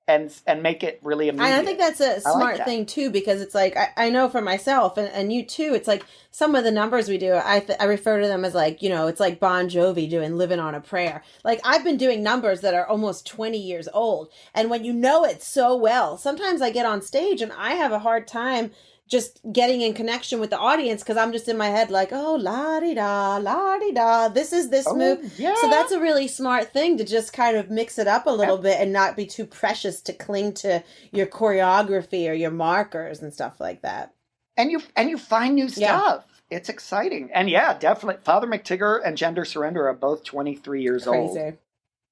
and make it really immediate. And I think that's a smart thing too, because it's like, I know for myself and you too, it's like some of the numbers we do, I refer to them as like, it's like Bon Jovi doing Living on a Prayer. Like I've been doing numbers that are almost 20 years old. And when you know it so well, sometimes I get on stage and I have a hard time just getting in connection with the audience because I'm just in my head like, oh, la-di-da, this is this move. Yeah. So that's a really smart thing to just kind of mix it up a little bit and not be too precious to cling to your choreography or your markers and stuff like that. And you find new stuff. It's exciting. And yeah, definitely. Father McTigger and Gender Surrender are both 23 years old.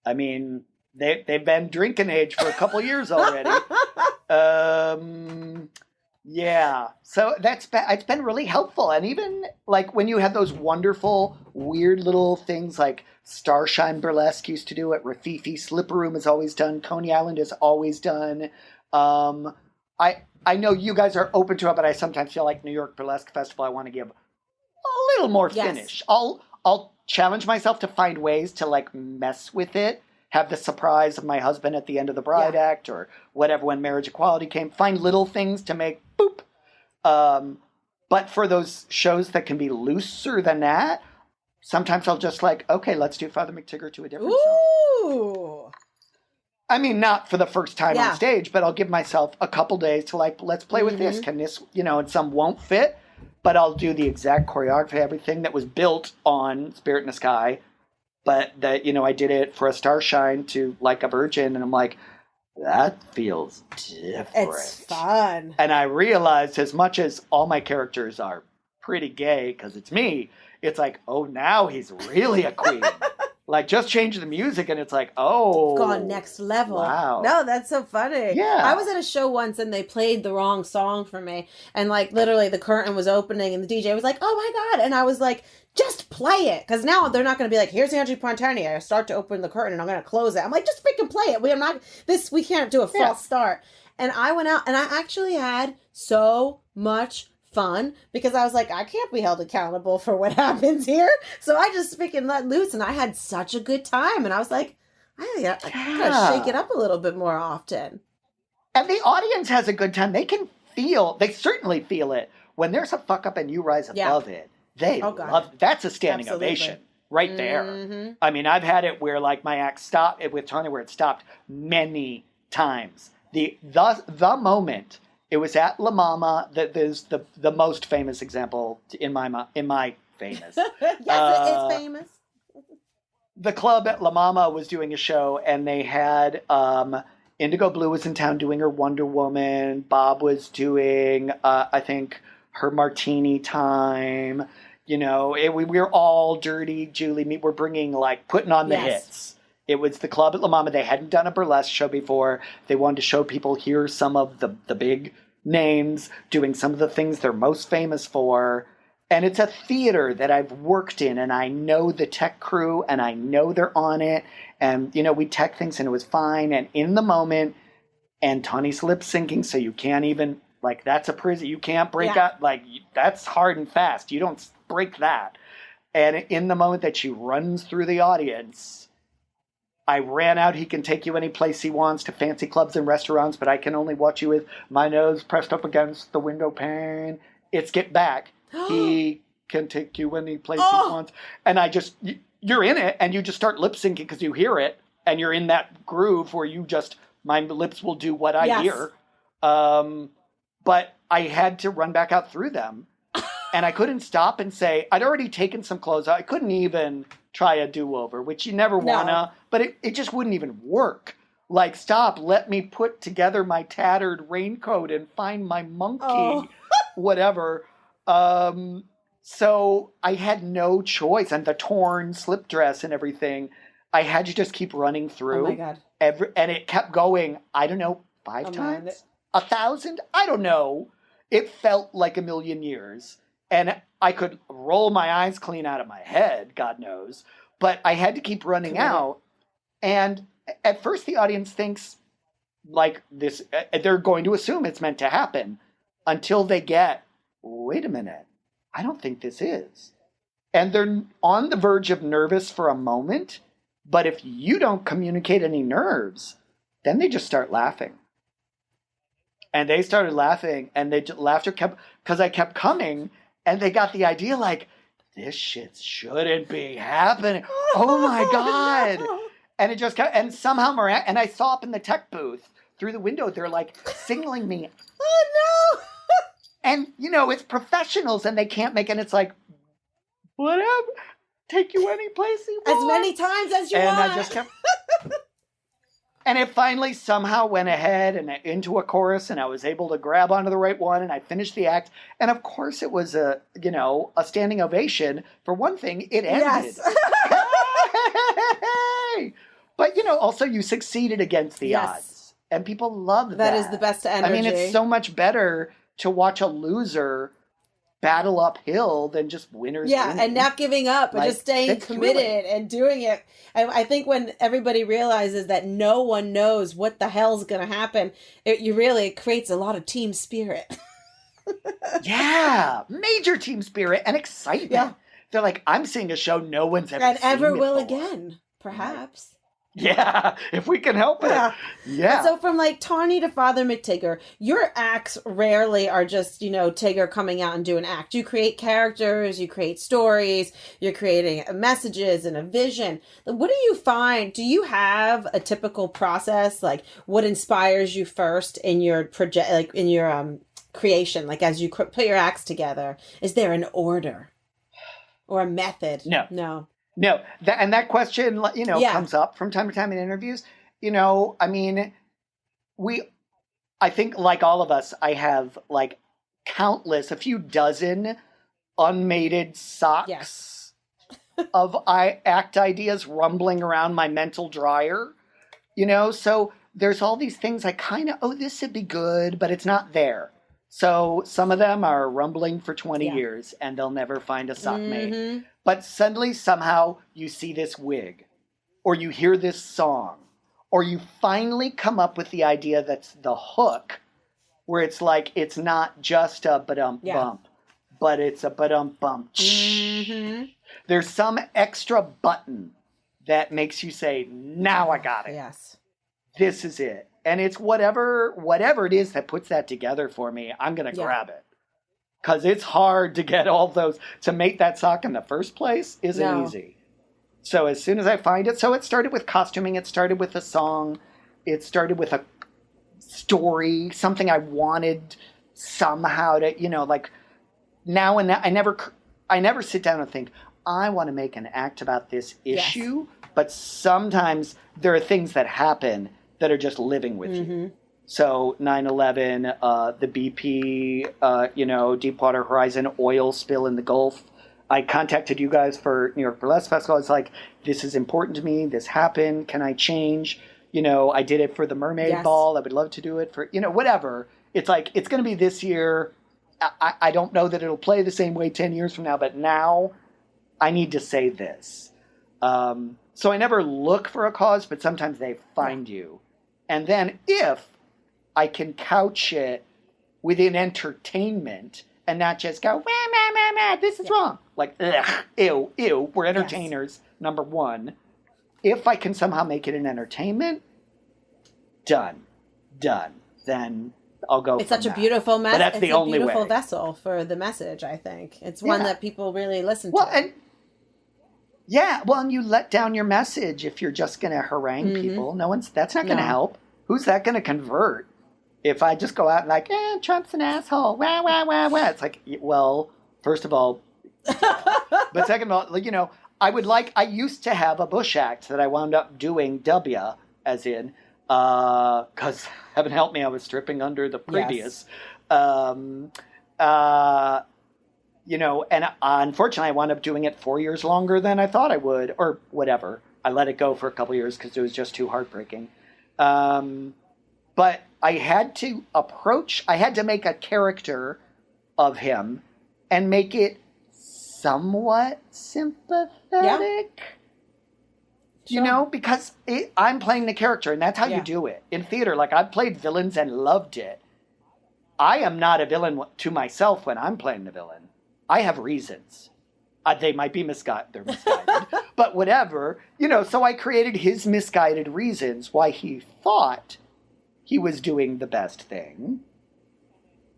I mean, they've been drinking age for a couple years already. Yeah, so it's been really helpful. And even like when you have those wonderful, weird little things like Starshine Burlesque used to do it, Rafifi Slipper Room has always done, Coney Island has always done. I know you guys are open to it, but I sometimes feel like New York Burlesque Festival, I want to give a little more finish. I'll challenge myself to find ways to like mess with it. Have the surprise of my husband at the end of the Bride Act or whatever when Marriage Equality came. Find little things to make boop. But for those shows that can be looser than that, sometimes I'll just like, okay, let's do Father McTigger to a different song. I mean, not for the first time on stage, but I'll give myself a couple days to like, let's play with this. Can this, and some won't fit, but I'll do the exact choreography, everything that was built on Spirit in the Sky. But that, I did it for a Starshine to Like a Virgin, and I'm like, that feels different. It's fun. And I realized as much as all my characters are pretty gay, because it's me, it's like, oh, now he's really a queen. Like, just change the music, and it's like, oh. It's gone next level. Wow. No, that's so funny. Yeah. I was at a show once, and they played the wrong song for me. And, like, literally the curtain was opening, and the DJ was like, oh, my God. And I was like, just play it. Because now they're not going to be like, here's Angie Pontani. I start to open the curtain, and I'm going to close it. I'm like, just freaking play it. We can't do a false start. And I went out, and I actually had so much fun because I was like, I can't be held accountable for what happens here. So I just freaking let loose, and I had such a good time. And I was like, I gotta shake it up a little bit more often. And the audience has a good time. They certainly feel it when there's a fuck up and you rise above it. They love it. That's a standing ovation right there. I mean, I've had it where like my act stopped with Tony, where it stopped many times. The moment. It was at La Mama that there's the most famous example in my famous. Yes, it's famous. The club at La Mama was doing a show, and they had Indigo Blue was in town doing her Wonder Woman. Bob was doing, I think, her Martini Time. We were all Dirty Julie. We're bringing putting on the hits. It was the club at La Mama. They hadn't done a burlesque show before. They wanted to show people, here's some of the big names doing some of the things they're most famous for. And it's a theater that I've worked in, and I know the tech crew, and I know they're on it. And, we tech things, and it was fine. And in the moment, and Tony's lip syncing, so you can't even, that's a prison. You can't break out. That's hard and fast. You don't break that. And in the moment that she runs through the audience, I ran out. He can take you any place he wants to fancy clubs and restaurants, but I can only watch you with my nose pressed up against the window pane. It's Get Back. He can take you any place he wants. And you're in it, and you just start lip syncing because you hear it, and you're in that groove where my lips will do what I hear. But I had to run back out through them. And I couldn't stop and say, I'd already taken some clothes out. I couldn't even try a do-over, which you never wanna, but it just wouldn't even work. Stop, let me put together my tattered raincoat and find my monkey, whatever. So I had no choice, and the torn slip dress and everything, I had to just keep running through. Oh my God. And it kept going, I don't know, 5 times? 1,000? I don't know. It felt like a million years. And I could roll my eyes clean out of my head, God knows. But I had to keep running out. And at first the audience thinks this, they're going to assume it's meant to happen until they get, wait a minute, I don't think this is. And they're on the verge of nervous for a moment, but if you don't communicate any nerves, then they just start laughing. And they started laughing, and laughter kept, because I kept coming, and they got the idea like, this shit shouldn't be happening. Oh my God. No. And it just kept, and somehow, and I saw up in the tech booth through the window, they're like signaling me. Oh no. And, you know, it's professionals and they can't make it. And it's like, whatever, take you any place you want. As many times as you and want. I just kept. And it finally somehow went ahead and into a chorus, and I was able to grab onto the right one, and I finished the act. And of course, it was a standing ovation. For one thing, it ended. Yes. Hey! But also you succeeded against the odds, and people love that. That is the best energy. I mean, it's so much better to watch a loser battle uphill than just winners. Yeah, winning. and not giving up, but just staying committed and doing it. I think when everybody realizes that no one knows what the hell's going to happen, it creates a lot of team spirit. Yeah, major team spirit and excitement. Yeah. They're like, I'm seeing a show no one's ever seen ever will before. Again, perhaps. Yeah, if we can help it. Yeah. So from like Tawny to Father McTigger, your acts rarely are just, Tigger coming out and do an act. You create characters, you create stories, you're creating messages and a vision. What do you find? Do you have a typical process? Like what inspires you first in your project, like in your creation, like as you put your acts together? Is there an order or a method? No. And that question, comes up from time to time in interviews. I mean, I think like all of us, I have like a few dozen unmated socks of act ideas rumbling around my mental dryer, so there's all these things I kind of, this would be good, but it's not there. So some of them are rumbling for 20 years and they'll never find a sock made. But suddenly, somehow, you see this wig, or you hear this song, or you finally come up with the idea that's the hook, where it's like, it's not just a ba-dum-bump, but it's a ba-dum-bump. Mm-hmm. There's some extra button that makes you say, now I got it. Yes. This is it. And it's whatever it is that puts that together for me, I'm going to grab it. Because it's hard to get all those, to make that sock in the first place isn't easy. So as soon as I find it, so it started with costuming, it started with a song, it started with a story, something I wanted somehow to, like now and then, I never sit down and think, I want to make an act about this issue, but sometimes there are things that happen that are just living with you. So 9/11, the BP, Deepwater Horizon oil spill in the Gulf. I contacted you guys for New York Burlesque Festival. It's like, this is important to me. This happened. Can I change? I did it for the Mermaid Ball. I would love to do it for, whatever. It's like, it's going to be this year. I don't know that it'll play the same way 10 years from now, but now I need to say this. So I never look for a cause, but sometimes they find you. And then if I can couch it within entertainment and not just go, this is wrong. Like, ugh, ew, we're entertainers, number one. If I can somehow make it an entertainment, done. Then I'll go. It's such a beautiful message. That's the only way. It's a beautiful vessel for the message, I think. It's one that people really listen to. And you let down your message if you're just going to harangue people. That's not going to help. Who's that going to convert? If I just go out and like, Trump's an asshole, wah, wah, wah, wah. It's like, well, first of all, but second of all, I used to have a Bush act that I wound up doing as in, because heaven help me, I was stripping under the previous, and unfortunately I wound up doing it 4 years longer than I thought I would, or whatever. I let it go for a couple years because it was just too heartbreaking. But I had to make a character of him and make it somewhat sympathetic. Sure. Because I'm playing the character, and that's how you do it. In theater, like, I've played villains and loved it. I am not a villain to myself when I'm playing the villain. I have reasons. They might be misguided. They're misguided. But whatever. So I created his misguided reasons why he thought he was doing the best thing.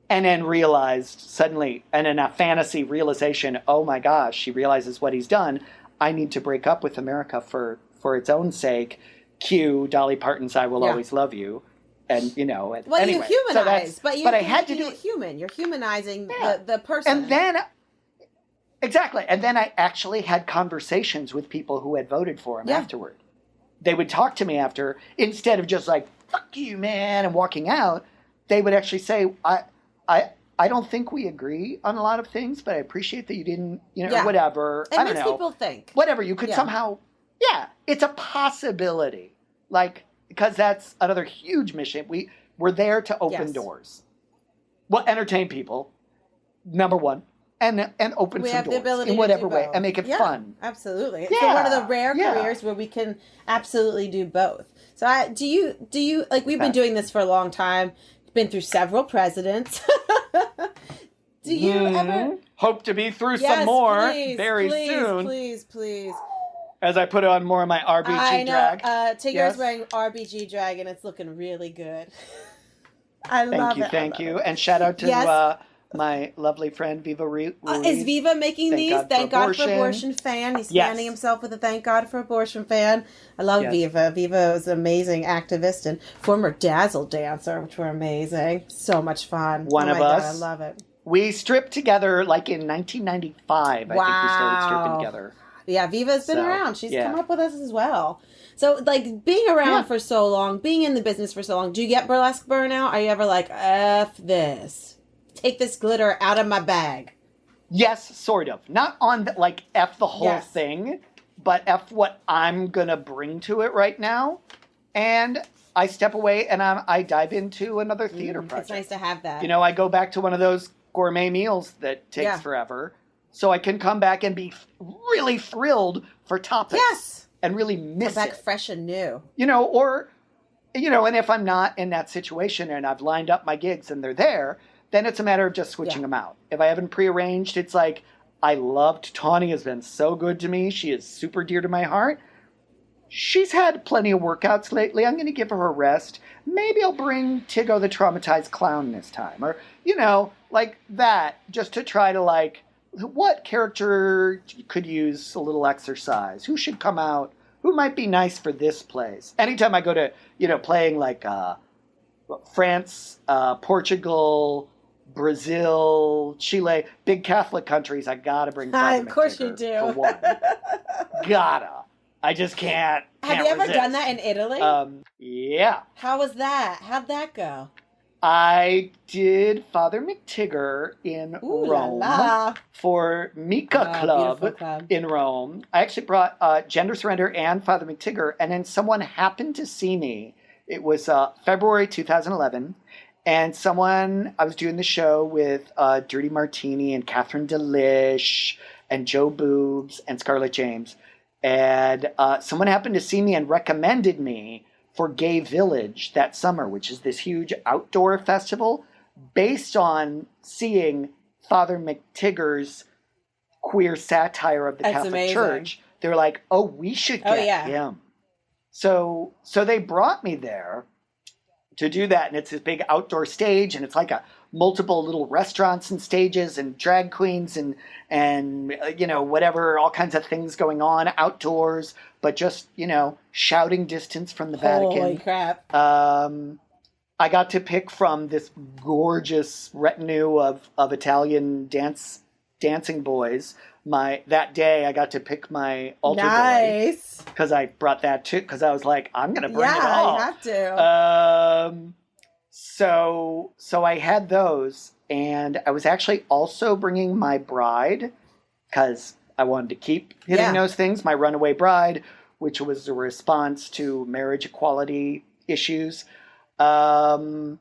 And then realized suddenly, and in a fantasy realization, oh my gosh, he realizes what he's done. I need to break up with America for its own sake. Cue Dolly Parton's I Will Always Love You. And, Well, anyway, you humanize, but I had to do it human. You're humanizing the person. And then... Exactly. And then I actually had conversations with people who had voted for him afterward. They would talk to me after, instead of just like, fuck you, man, and walking out. They would actually say, I don't think we agree on a lot of things, but I appreciate that you didn't, whatever. And I don't know. most people think. Whatever. You could somehow, it's a possibility. Like, because that's another huge mission. We're there to open doors. Well, entertain people, number one. And open some doors in whatever way and make it fun. Absolutely. It's one of the rare careers where we can absolutely do both. So do you like, we've been doing this for a long time, been through several presidents. Do you ever hope to be through some more very soon? Please. As I put on more of my RBG drag. Tigger's wearing RBG drag and it's looking really good. I love it. Thank you. And shout out to my lovely friend Viva Ruiz. Is Viva making these? Thank God for Abortion fan. He's standing himself with a Thank God for Abortion fan. I love Viva. Viva was an amazing activist and former Dazzle dancer, which were amazing. So much fun. One of us. God, I love it. We stripped together like in 1995. I think we started stripping together. Yeah, Viva's been around. She's come up with us as well. So, like, being around for so long, being in the business for so long, do you get burlesque burnout? Are you ever like, F this? Take this glitter out of my bag. Yes, sort of. Not on like F the whole thing, but F what I'm gonna bring to it right now. And I step away and I dive into another theater project. It's nice to have that. I go back to one of those gourmet meals that takes forever, so I can come back and be really thrilled for topics. Yes. And really miss come back fresh and new. And if I'm not in that situation and I've lined up my gigs and they're there, then it's a matter of just switching them out. If I haven't prearranged, it's like, I loved Tawny, has been so good to me. She is super dear to my heart. She's had plenty of workouts lately. I'm going to give her a rest. Maybe I'll bring Tigger the traumatized clown this time. Or, like that, just to try to like, what character could use a little exercise? Who should come out? Who might be nice for this place? Anytime I go to, playing like France, Portugal, Brazil, Chile, big Catholic countries, I gotta bring Father Of course McTigger you do. for one. Gotta. I just can't Have you ever resist. done that in Italy? Yeah. How was that? How'd that go? I did Father McTigger in Rome for Mica Club in Rome. I actually brought Gender Surrender and Father McTigger, and then someone happened to see me. It was February 2011, and I was doing the show with Dirty Martini and Catherine Delish and Joe Boobs and Scarlett James, and someone happened to see me and recommended me for Gay Village that summer, which is this huge outdoor festival based on seeing Father McTigger's queer satire of the Catholic Church. They're like, oh, we should get him. So they brought me there to do that. And it's this big outdoor stage, and it's like multiple little restaurants and stages and drag queens and whatever, all kinds of things going on outdoors, but just, shouting distance from the Vatican. Holy crap. I got to pick from this gorgeous retinue of Italian dancing boys. That day I got to pick my altar boy. Because I brought that too, because I was like, I'm going to bring it all. Yeah, you have to. So I had those, and I was actually also bringing my bride, because I wanted to keep hitting those things, my runaway bride, which was a response to marriage equality issues. And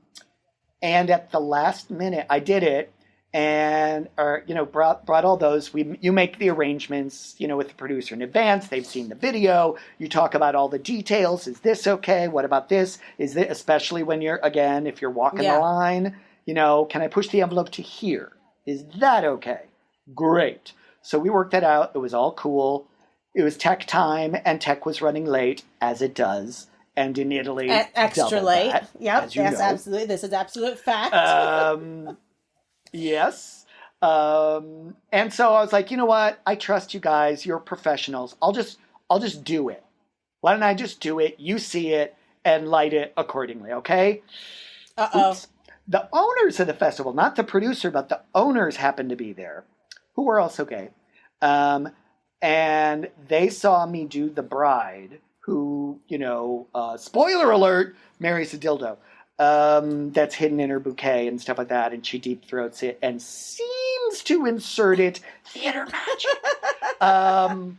at the last minute, I did it, and brought all those. You make the arrangements, with the producer in advance. They've seen the video. You talk about all the details. Is this okay? What about this? Is this, especially when if you're walking the line, can I push the envelope to here? Is that okay? Great. So we worked that out. It was all cool. It was tech time, and tech was running late, as it does. And in Italy, extra late. That, yep. Yes, know. Absolutely. This is absolute fact. Yes. And so I was like, you know what? I trust you guys. You're professionals. I'll just do it. Why don't I just do it? You see it and light it accordingly. Okay. Oops. The owners of the festival, not the producer, but the owners happened to be there, who were also gay. And they saw me do the bride, who, spoiler alert, marries a dildo. That's hidden in her bouquet and stuff like that, and she deep throats it and seems to insert it theater magic.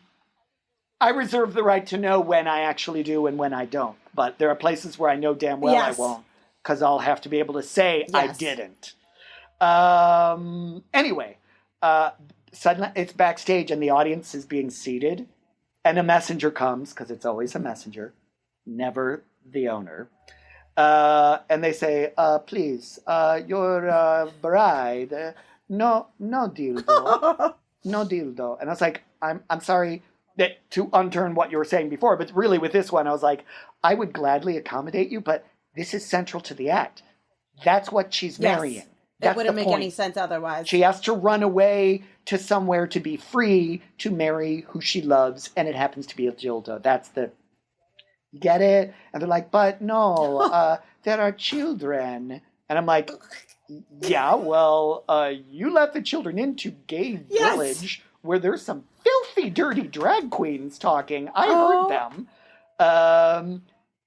I reserve the right to know when I actually do and when I don't, but there are places where I know damn well I won't, because I'll have to be able to say I didn't. Anyway, suddenly it's backstage and the audience is being seated, and a messenger comes, because it's always a messenger, never the owner. And they say, please, your bride, no dildo, no dildo. And I was like, I'm sorry to unturn what you were saying before, but really with this one, I was like, I would gladly accommodate you, but this is central to the act. That's what she's marrying. That's it wouldn't make any sense otherwise. She has to run away to somewhere to be free to marry who she loves, and it happens to be a dildo. That's the... Get it? And they're like, but no, there are children. And I'm like, yeah, well, you let the children into gay village where there's some filthy, dirty drag queens talking. I heard them.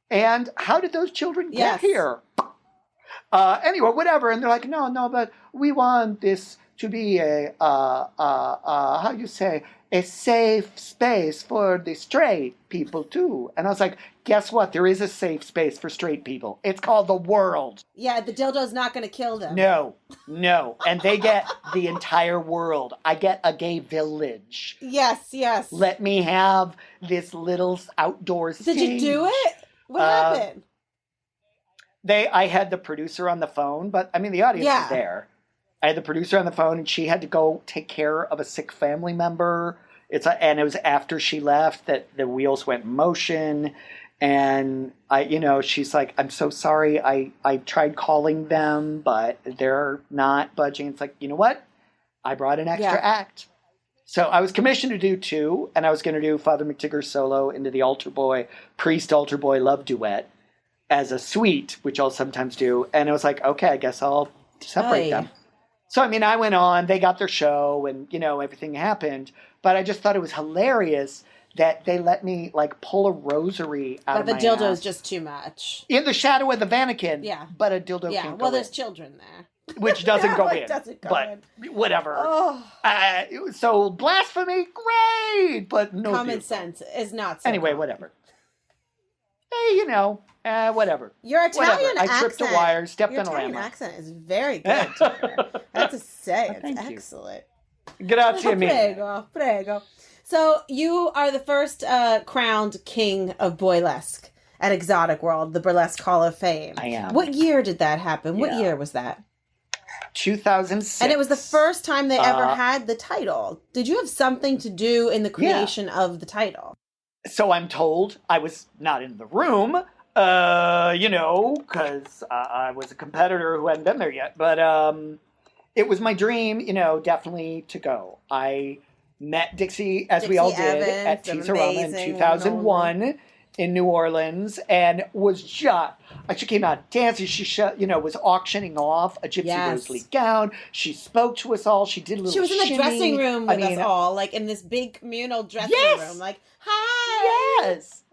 And how did those children get here? Anyway, whatever. And they're like, no, but we want this to be a, how you say, a safe space for the straight people too. And I was like, guess what? There is a safe space for straight people. It's called the world. Yeah, the dildo's not going to kill them. No. And they get the entire world. I get a gay village. Yes. Let me have this little outdoor stage. Did you do it? What happened? I had the producer on the phone, but I mean, the audience was there. I had the producer on the phone, and she had to go take care of a sick family member. And it was after she left that the wheels went in motion. And she's like, I'm so sorry. I tried calling them, but they're not budging. It's like, you know what? I brought an extra act. So I was commissioned to do 2, and I was going to do Father McTigger's solo into the priest-altar boy love duet as a suite, which I'll sometimes do. And it was like, okay, I guess I'll separate them. So, I mean, I went on, they got their show, and, everything happened. But I just thought it was hilarious that they let me, pull a rosary out of my ass. But the dildo is just too much. In the shadow of the Vatican. Yeah. But a dildo can't go in. Well, there's children there. Which doesn't go in. Doesn't go in. Whatever. So, blasphemy, great! But no common dildo. Sense is not so Anyway, common. whatever. Hey, whatever. Your Italian accent. I tripped a wire, stepped on a Your Italian landmine. accent is very good, Tigger. I have to say, it's excellent. Grazie mille. Prego. So you are the first crowned king of Boylesque at Exotic World, the Burlesque Hall of Fame. I am. What year did that happen? What year was that? 2006. And it was the first time they ever had the title. Did you have something to do in the creation of the title? So I'm told. I was not in the room, because I was a competitor who hadn't been there yet. But it was my dream, definitely to go. I met Dixie, as we all did, at Teaserama in 2001 in New Orleans, and was just... She came out dancing. She, was auctioning off a Gypsy Rose Lee gown. She spoke to us all. She did a little shimmy. She was in the dressing room with us all, in this big communal dressing room. Hi! Yes!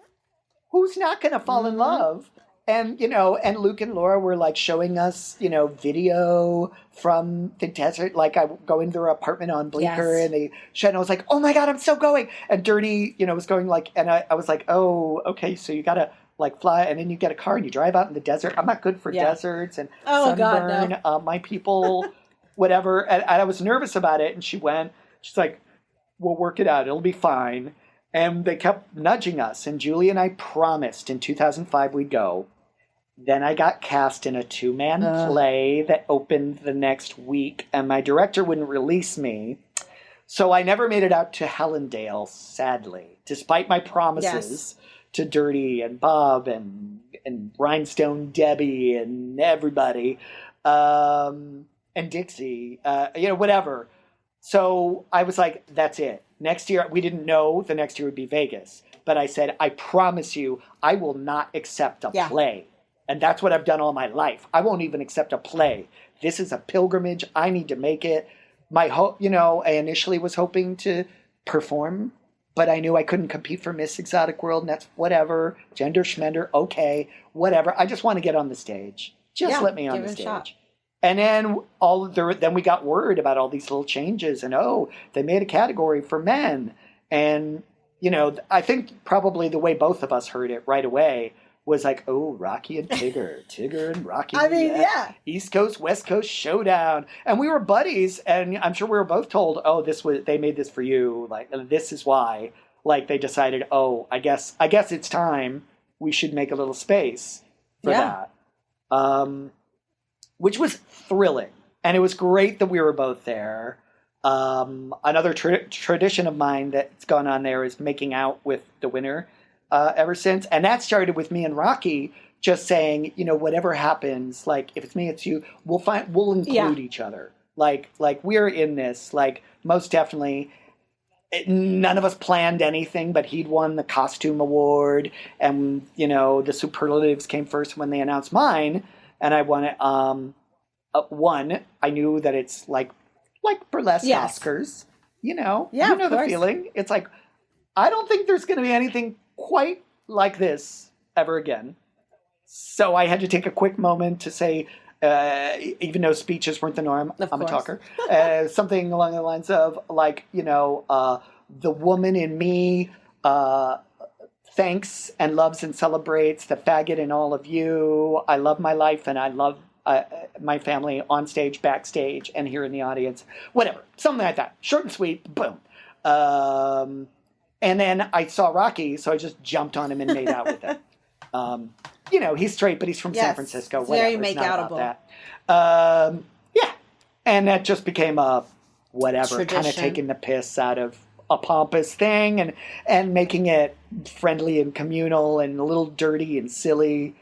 Who's not going to fall in love? And, and Luke and Laura were, showing us, video from the desert. I go into their apartment on Bleecker, and and I was like, oh my God, I'm so going. And Dirty, was going and I was like, oh, okay, so you got to, fly, and then you get a car and you drive out in the desert. I'm not good for deserts and sunburn. God, no. My people, whatever. And I was nervous about it, and she's like, we'll work it out. It'll be fine. And they kept nudging us. And Julie and I promised in 2005 we'd go. Then I got cast in a 2-man play that opened the next week. And my director wouldn't release me. So I never made it out to Hellendale, sadly, despite my promises to Dirty and Bob and Rhinestone Debbie and everybody, and Dixie, whatever. So I was like, that's it. Next year, we didn't know the next year would be Vegas. But I said, I promise you, I will not accept a play. And that's what I've done all my life. I won't even accept a play. This is a pilgrimage. I need to make it. I initially was hoping to perform, but I knew I couldn't compete for Miss Exotic World, and that's whatever. Gender schmender, okay, whatever. I just want to get on the stage. Just let me on the stage. And then then we got word about all these little changes, and they made a category for men. And I think probably the way both of us heard it right away was like, Rocky and Tigger, Tigger and Rocky. I mean, yeah. East Coast, West Coast showdown. And we were buddies, and I'm sure we were both told, they made this for you. Like, this is why. Like, they decided, I guess it's time. We should make a little space for that. Which was thrilling. And it was great that we were both there. Another tradition of mine that's gone on there is making out with the winner ever since. And that started with me and Rocky just saying, whatever happens, like, if it's me, it's you, we'll include each other. Like we're in this, like, most definitely. None of us planned anything, but he'd won the costume award. And, the superlatives came first when they announced mine. And I won it. One, I knew that it's like burlesque Oscars, the feeling. It's like, I don't think there's going to be anything quite like this ever again. So I had to take a quick moment to say, even though speeches weren't the norm, I'm a talker, something along the lines of like, the woman in me thanks and loves and celebrates the faggot in all of you. I love my life and I love my family on stage, backstage, and here in the audience. Whatever. Something like that. Short and sweet. Boom. And then I saw Rocky, so I just jumped on him and made out with him. He's straight, but he's from San Francisco. It's whatever. Very make-outable. Yeah. And that just became a whatever, kind of taking the piss out of a pompous thing and making it friendly and communal and a little dirty and silly.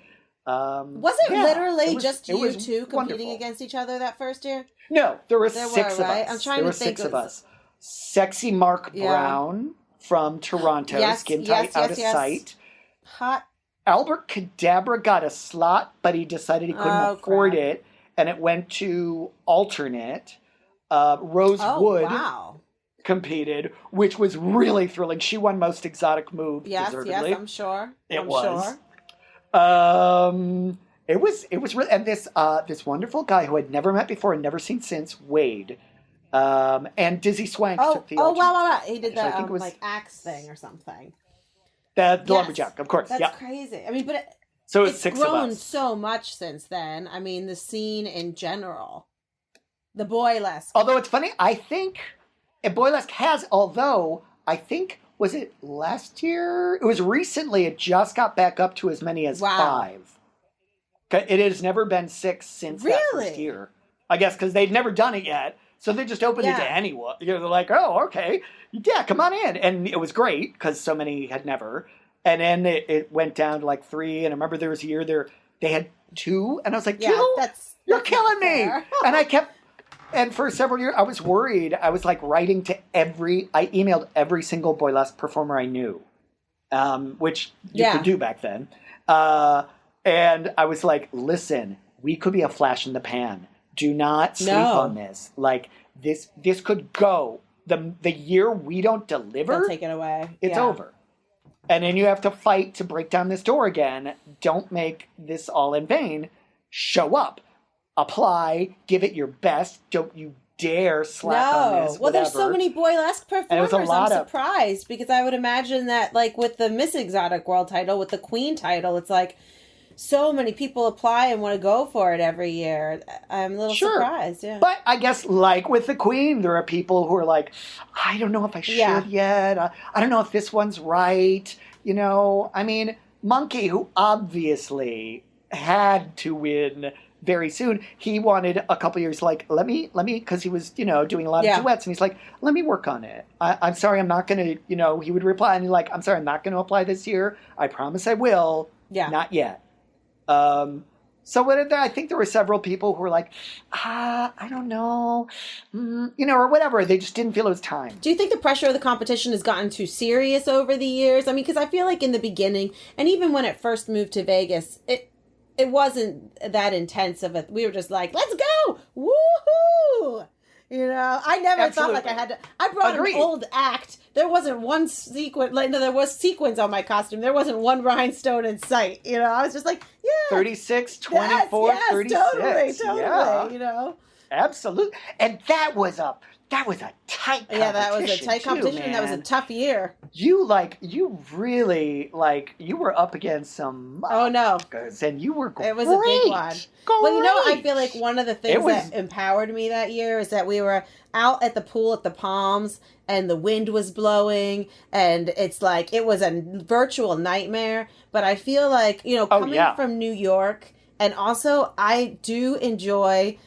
Was it literally just you two competing against each other that first year? No, there were six of us. I'm trying to think. There were six of us. Sexy Mark Brown from Toronto, skin tight, out of sight. Hot. Albert Cadabra got a slot, but he decided he couldn't afford it, and it went to alternate. Rose Wood competed, which was really thrilling. She won most exotic move. Yes, I'm sure. It was. It was really, and this wonderful guy who I'd never met before and never seen since, Wade, and Dizzy Swank took the alternate. Wow. He did that like axe thing or something. The lumberjack, of course. That's crazy. I mean, but it's six grown of us. so much since then. I mean, the scene in general, the Boylesque. Although it's funny, I think Boylesque has. Although I think. Was it last year? It was recently. It just got back up to as many as 5. It has never been 6 since that first year. I guess because they'd never done it yet. So they just opened it to anyone. They're like, okay. Yeah, come on in. And it was great because so many had never. And then it went down to like 3. And I remember there was a year they had 2. And I was like, you're killing me. And I kept... And for several years, I was worried. I was like writing to I emailed every single Boylesque performer I knew, which you could do back then. And I was like, listen, we could be a flash in the pan. Do not sleep on this. Like, this could go. The year we don't deliver, they'll take it away. It's over. And then you have to fight to break down this door again. Don't make this all in vain. Show up. Apply, give it your best. Don't you dare slack on this. Well, there's so many Boylesque performers. I'm surprised because I would imagine that, like with the Miss Exotic World title, with the Queen title, it's like so many people apply and want to go for it every year. I'm a little surprised. Yeah, but I guess like with the Queen, there are people who are like, I don't know if I should yet. I don't know if this one's right. I mean, Monkey, who obviously had to win very soon. He wanted a couple years, like, let me, because he was, doing a lot of duets, and he's like, let me work on it. I'm sorry, I'm not going to, he would reply, and he's like, I'm sorry, I'm not going to apply this year. I promise I will. Yeah. Not yet. So I think there were several people who were like, I don't know, or whatever. They just didn't feel it was time. Do you think the pressure of the competition has gotten too serious over the years? I mean, because I feel like in the beginning, and even when it first moved to Vegas, it wasn't that intense of we were just like, let's go, woohoo! I never Absolutely. thought like I had to. I brought Agreed. an old act. There wasn't one sequin. Like, no, there was sequins on my costume. There wasn't one rhinestone in sight. I was just like, yeah. 36, 24, yes, 36. Totally. Yeah. Absolutely. And that was a tight competition. Yeah, that was a tight competition. Too, and that was a tough year. You really you were up against some motherfuckers, and you were great. It was a big one. But I feel like one of the things that empowered me that year is that we were out at the pool at the Palms, and the wind was blowing, and it's like it was a virtual nightmare. But I feel like, coming from New York, and also I do enjoy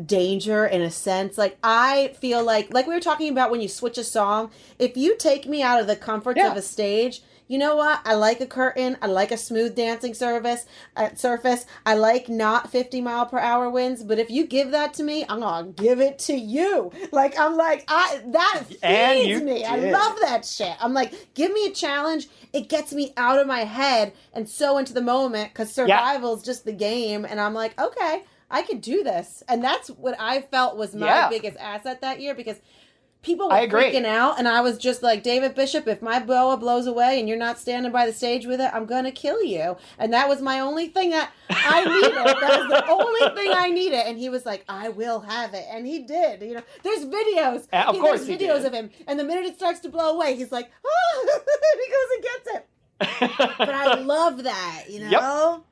danger in a sense. Like, I feel like we were talking about when you switch a song, if you take me out of the comforts of a stage, you know what? I like a curtain. I like a smooth dancing surface. I like not 50-mile-per-hour winds. But if you give that to me, I'm gonna give it to you. Like, I'm like, that feeds me. I love that shit. I'm like, give me a challenge. It gets me out of my head and so into the moment, because survival is just the game. And I'm like, okay, I could do this. And that's what I felt was my biggest asset that year, because people were freaking out, and I was just like, David Bishop, if my boa blows away and you're not standing by the stage with it, I'm going to kill you. And that was my only thing that I needed. That was the only thing I needed. And he was like, I will have it. And he did. There's videos. Of course there's videos of him. And the minute it starts to blow away, he's like, oh, he goes and gets it. But I love that, Yep.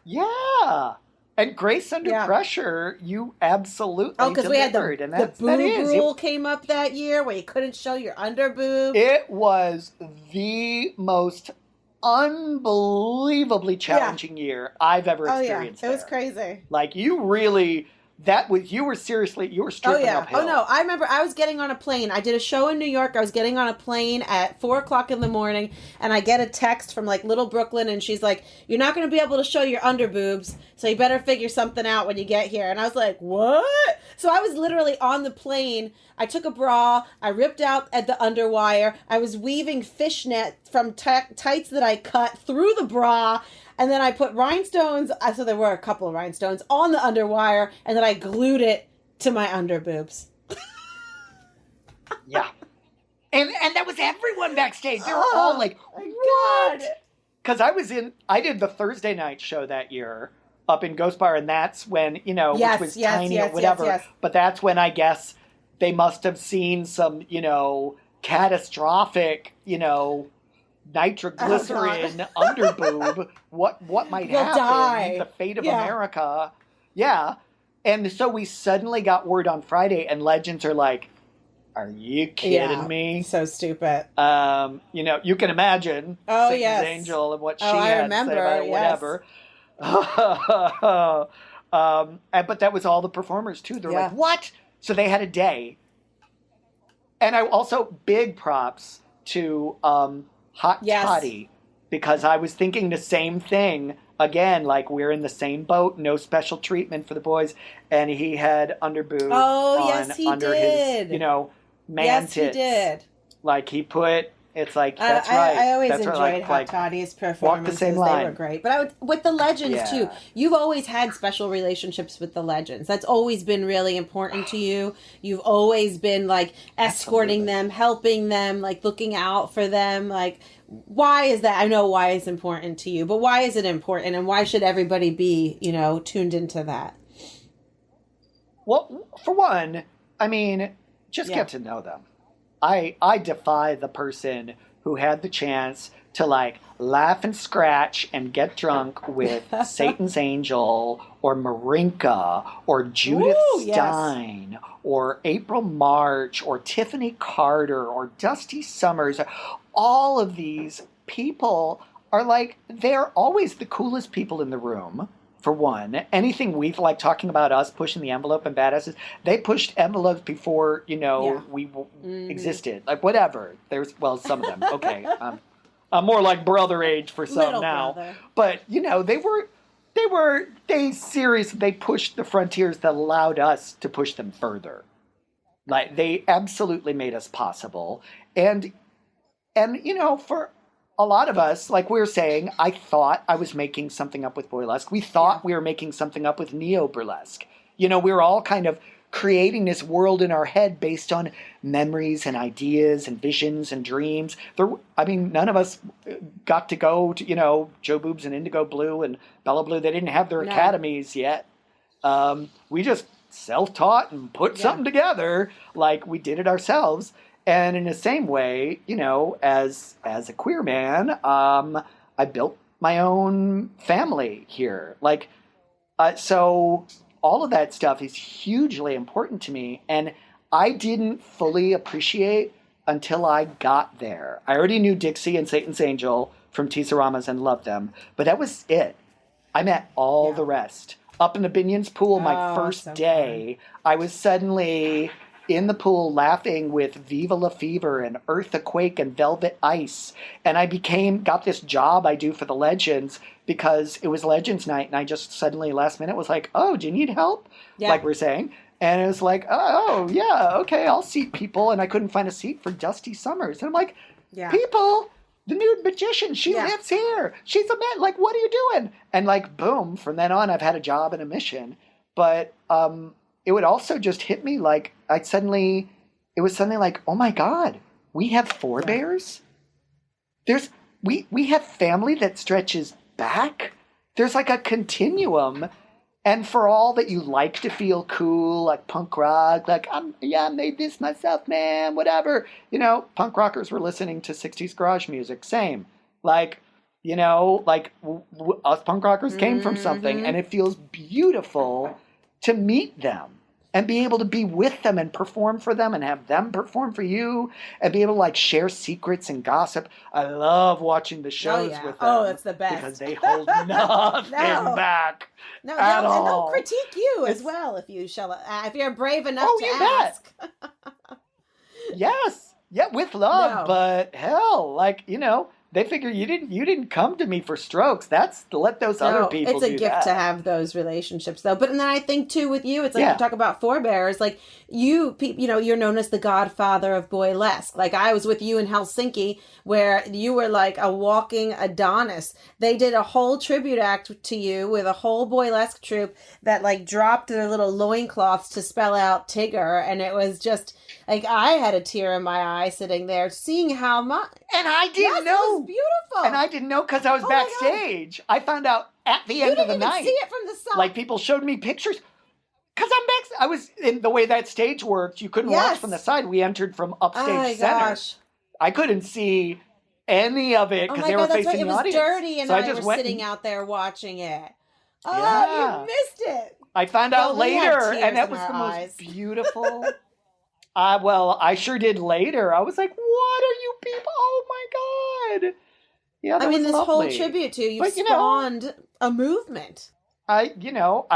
Yeah. And Grace Under Pressure, you absolutely because we had the boob rule came up that year where you couldn't show your under boob. It was the most unbelievably challenging year I've ever experienced. It was crazy. Like, you were stripping uphill. Oh no, I remember I was getting on a plane. I did a show in New York. I was getting on a plane at 4:00 in the morning, and I get a text from like Little Brooklyn, and she's like, "You're not going to be able to show your under boobs, so you better figure something out when you get here." And I was like, "What?" So I was literally on the plane. I took a bra. I ripped out at the underwire. I was weaving fishnet from tights that I cut through the bra. And then I put rhinestones, so there were a couple of rhinestones, on the underwire, and then I glued it to my underboobs. Yeah. And that was everyone backstage. They were all like, what? Because I did the Thursday night show that year up in Ghost Bar, and that's when, which was tiny or whatever. Yes. But that's when I guess they must have seen some, catastrophic, nitroglycerin underboob. What might happen? Die. The fate of America. Yeah. And so we suddenly got word on Friday, and Legends are like, are you kidding me? So stupid. You can imagine Satan's Angel and what she had to say about it, whatever. But that was all the performers too. They're like, what? So they had a day. And I also, big props to Hot Toddy, because I was thinking the same thing. Again, like, we're in the same boat, no special treatment for the boys, and he had underboob under his, man tits. Yes, he did. Like, he put, it's like, that's right. I always that's enjoyed Hot Toddy's performances. They were great. But with the Legends, too, you've always had special relationships with the Legends. That's always been really important to you. You've always been, like, escorting them, helping them, like, looking out for them. Like, why is that? I know why it's important to you, but why is it important, and why should everybody be, tuned into that? Well, for one, I mean, just get to know them. I defy the person who had the chance to, like, laugh and scratch and get drunk with Satan's Angel or Marinka or Judith Stein or April March or Tiffany Carter or Dusty Summers. All of these people are like, they're always the coolest people in the room. for one. Anything we've like talking about us pushing the envelope and badasses, they pushed envelopes before, we existed. Like whatever. There's, well, some of them. Okay. I'm more like brother age for some Little now. brother. But, they pushed the frontiers that allowed us to push them further. Like they absolutely made us possible. And for a lot of us, like we were saying, I thought I was making something up with Boylesque. We thought we were making something up with neo-burlesque. We were all kind of creating this world in our head based on memories and ideas and visions and dreams. None of us got to go to, Joe Boobs and Indigo Blue and Bella Blue. They didn't have their academies yet. We just self-taught and put something together like we did it ourselves. And in the same way, as a queer man, I built my own family here. So all of that stuff is hugely important to me. And I didn't fully appreciate until I got there. I already knew Dixie and Satan's Angel from Teaseramas and loved them. But that was it. I met all the rest. Up in the Binions pool my first day, I was suddenly in the pool laughing with Viva La Fever and Earthquake and Velvet Ice. And I got this job I do for the Legends because it was Legends night. And I just suddenly last minute was like, oh, do you need help? Yeah. Like we're saying. And it was like, oh, yeah, okay, I'll seat people. And I couldn't find a seat for Dusty Summers. And I'm like, people, the nude magician, she lives here. She's a man. Like, what are you doing? And like, boom, from then on, I've had a job and a mission. But, it would also just hit me like it was suddenly like, oh my God, we have forebears? We have family that stretches back? There's like a continuum. And for all that you like to feel cool, like punk rock, like, I made this myself, man, whatever. Punk rockers were listening to 60s garage music, same. Like, us punk rockers came from something, and it feels beautiful to meet them and be able to be with them and perform for them and have them perform for you and be able to like share secrets and gossip. I love watching the shows with them. Oh, that's the best. Because they hold nothing back. No, at all. And they'll critique you as well if you're brave enough to ask. Yes. Yeah, with love, but hell, they figure you didn't come to me for strokes. That's to let those other people do that. It's a gift to have those relationships, though. But then I think, too, with you, it's like you talk about forebears. Like, you're known as the Godfather of Burlesque. Like, I was with you in Helsinki, where you were like a walking Adonis. They did a whole tribute act to you with a whole Boylesque troupe that, like, dropped their little loincloths to spell out Tigger. And it was just, like, I had a tear in my eye sitting there, seeing how much. And I didn't know. It was beautiful. And I didn't know because I was backstage. I found out at the end of the night. You didn't even see it from the side. Like, people showed me pictures. Because I was in the way that stage worked. You couldn't watch from the side. We entered from upstage center. Gosh. I couldn't see any of it because they were facing the audience. It was dirty, and I was sitting out there watching it. Oh, you missed it. I found out later, and that was the most beautiful. I sure did later. I was like, what are you people? Oh my God. Yeah, this whole tribute to you spawned a movement. I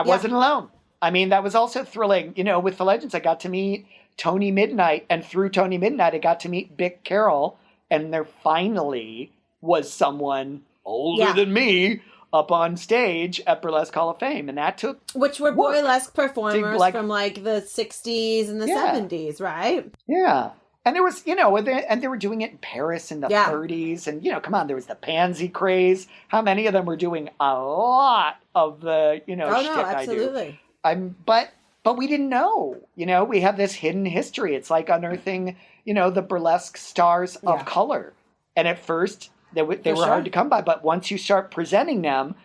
wasn't alone. That was also thrilling. With the Legends, I got to meet Tony Midnight, and through Tony Midnight, I got to meet Bick Carroll, and there finally was someone older than me up on stage at Burlesque Hall of Fame, and that took which were Boylesque performers from like the 60s and the 70s, right? Yeah. And there was, and they were doing it in Paris in the 30s. And, come on, there was the pansy craze. How many of them were doing a lot of the, shtick absolutely. I do? But we didn't know. We have this hidden history. It's like unearthing, the burlesque stars of color. And at first, they were hard to come by. But once you start presenting them,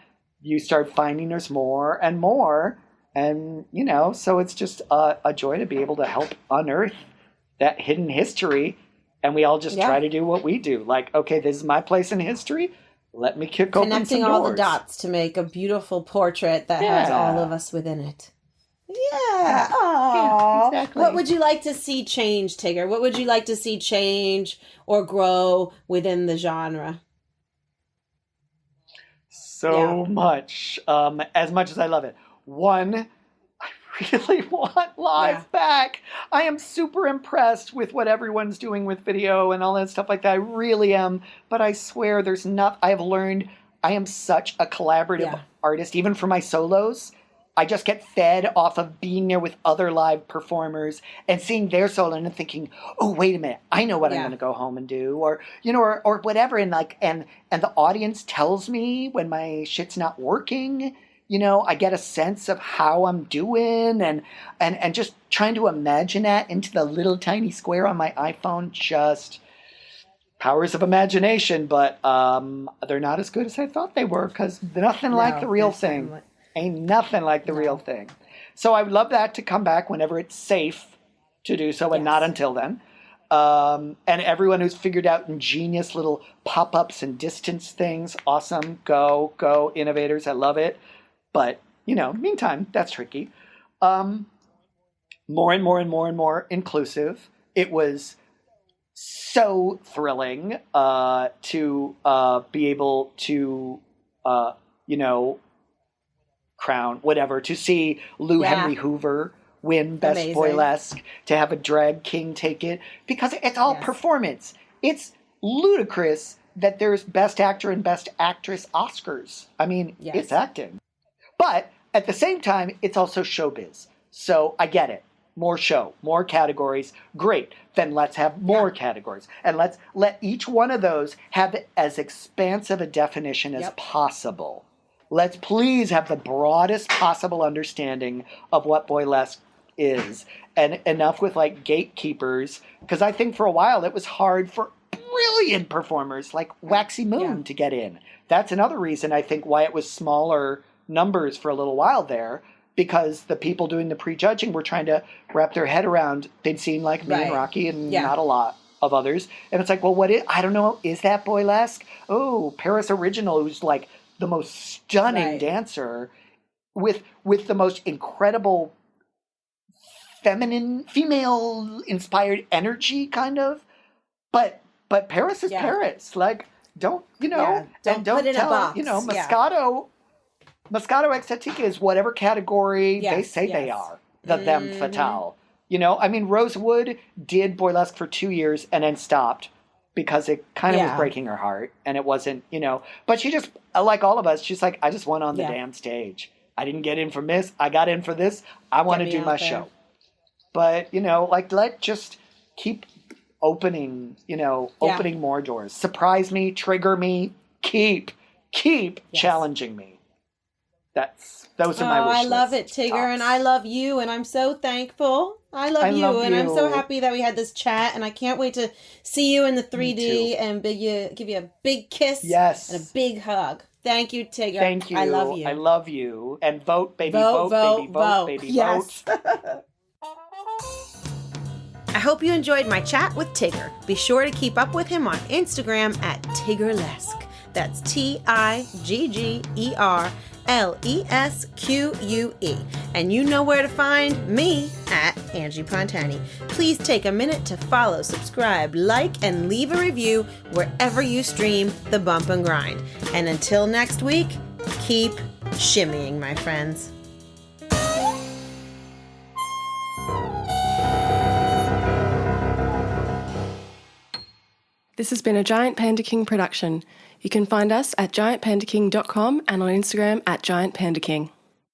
you start finding there's more and more. And, so it's just a joy to be able to help unearth that hidden history, and we all just try to do what we do. Like, okay, this is my place in history. Let me kick open some doors. Connecting all the dots to make a beautiful portrait that has all of us within it. Yeah. Aww. Exactly. What would you like to see change, Tigger? What would you like to see change or grow within the genre? so much as I love it. One, I really want live back. I am super impressed with what everyone's doing with video and all that stuff like that. I really am. But I swear there's not, I have learned I am such a collaborative artist, even for my solos. I just get fed off of being there with other live performers and seeing their solo and thinking, oh, wait a minute, I know what I'm going to go home and do, or, you know, or whatever. And like, and the audience tells me when my shit's not working, you know, I get a sense of how I'm doing and just trying to imagine that into the little tiny square on my iPhone, just powers of imagination. But they're not as good as I thought they were, because nothing like the real thing. Ain't nothing like the real thing. So I would love that to come back whenever it's safe to do so, and not until then. And everyone who's figured out ingenious little pop-ups and distance things, awesome. Go, innovators. I love it. But, you know, meantime, that's tricky. More and more inclusive. It was so thrilling to be able to, you know, crown, whatever, to see Lou Henry Hoover win Best Boylesque, to have a drag king take it, because it's all performance. It's ludicrous that there's Best Actor and Best Actress Oscars. I mean, it's acting. But at the same time, it's also showbiz. So I get it. More show, more categories. Great. Then let's have more categories. And let's let each one of those have as expansive a definition as possible. Let's please have the broadest possible understanding of what Boylesque is. And enough with like gatekeepers, because I think for a while it was hard for brilliant performers like Waxy Moon to get in. That's another reason I think why it was smaller numbers for a little while there, because the people doing the prejudging were trying to wrap their head around, they'd seen like me and Rocky and not a lot of others. And it's like, well, I don't know, is that Boylesque? Oh, Paris Original, who's like the most stunning dancer with the most incredible female inspired energy, kind of. But Paris is Paris. Like, don't, you know, don't put in a box. You know, Moscato Ecstatica is whatever category they say they are. The them fatale. You know, I mean, Rosewood did Boylesque for 2 years and then stopped because it kind of was breaking her heart, and it wasn't, you know, but she just, like all of us, she's like, I just went on the damn stage. I didn't get in from this. I got in for this. I want to do my show. But, you know, like, let just keep opening, you know, opening more doors. Surprise me, trigger me, keep challenging me. Those are my wish I love lists. it, Tigger, and I love you, and I'm so thankful. I love you, and I'm so happy that we had this chat, and I can't wait to see you in the 3D and give you a big kiss and a big hug. Thank you, Tigger. Thank you. I love you. I love you. And vote, baby, vote, baby, yes. vote. I hope you enjoyed my chat with Tigger. Be sure to keep up with him on Instagram at Tiggerlesque. That's TIGGERLESQUE. And you know where to find me at Angie Pontani. Please take a minute to follow, subscribe, like, and leave a review wherever you stream The Bump and Grind. And until next week, keep shimmying, my friends. This has been a Giant Panda King production. You can find us at giantpandaking.com and on Instagram at giantpandaking.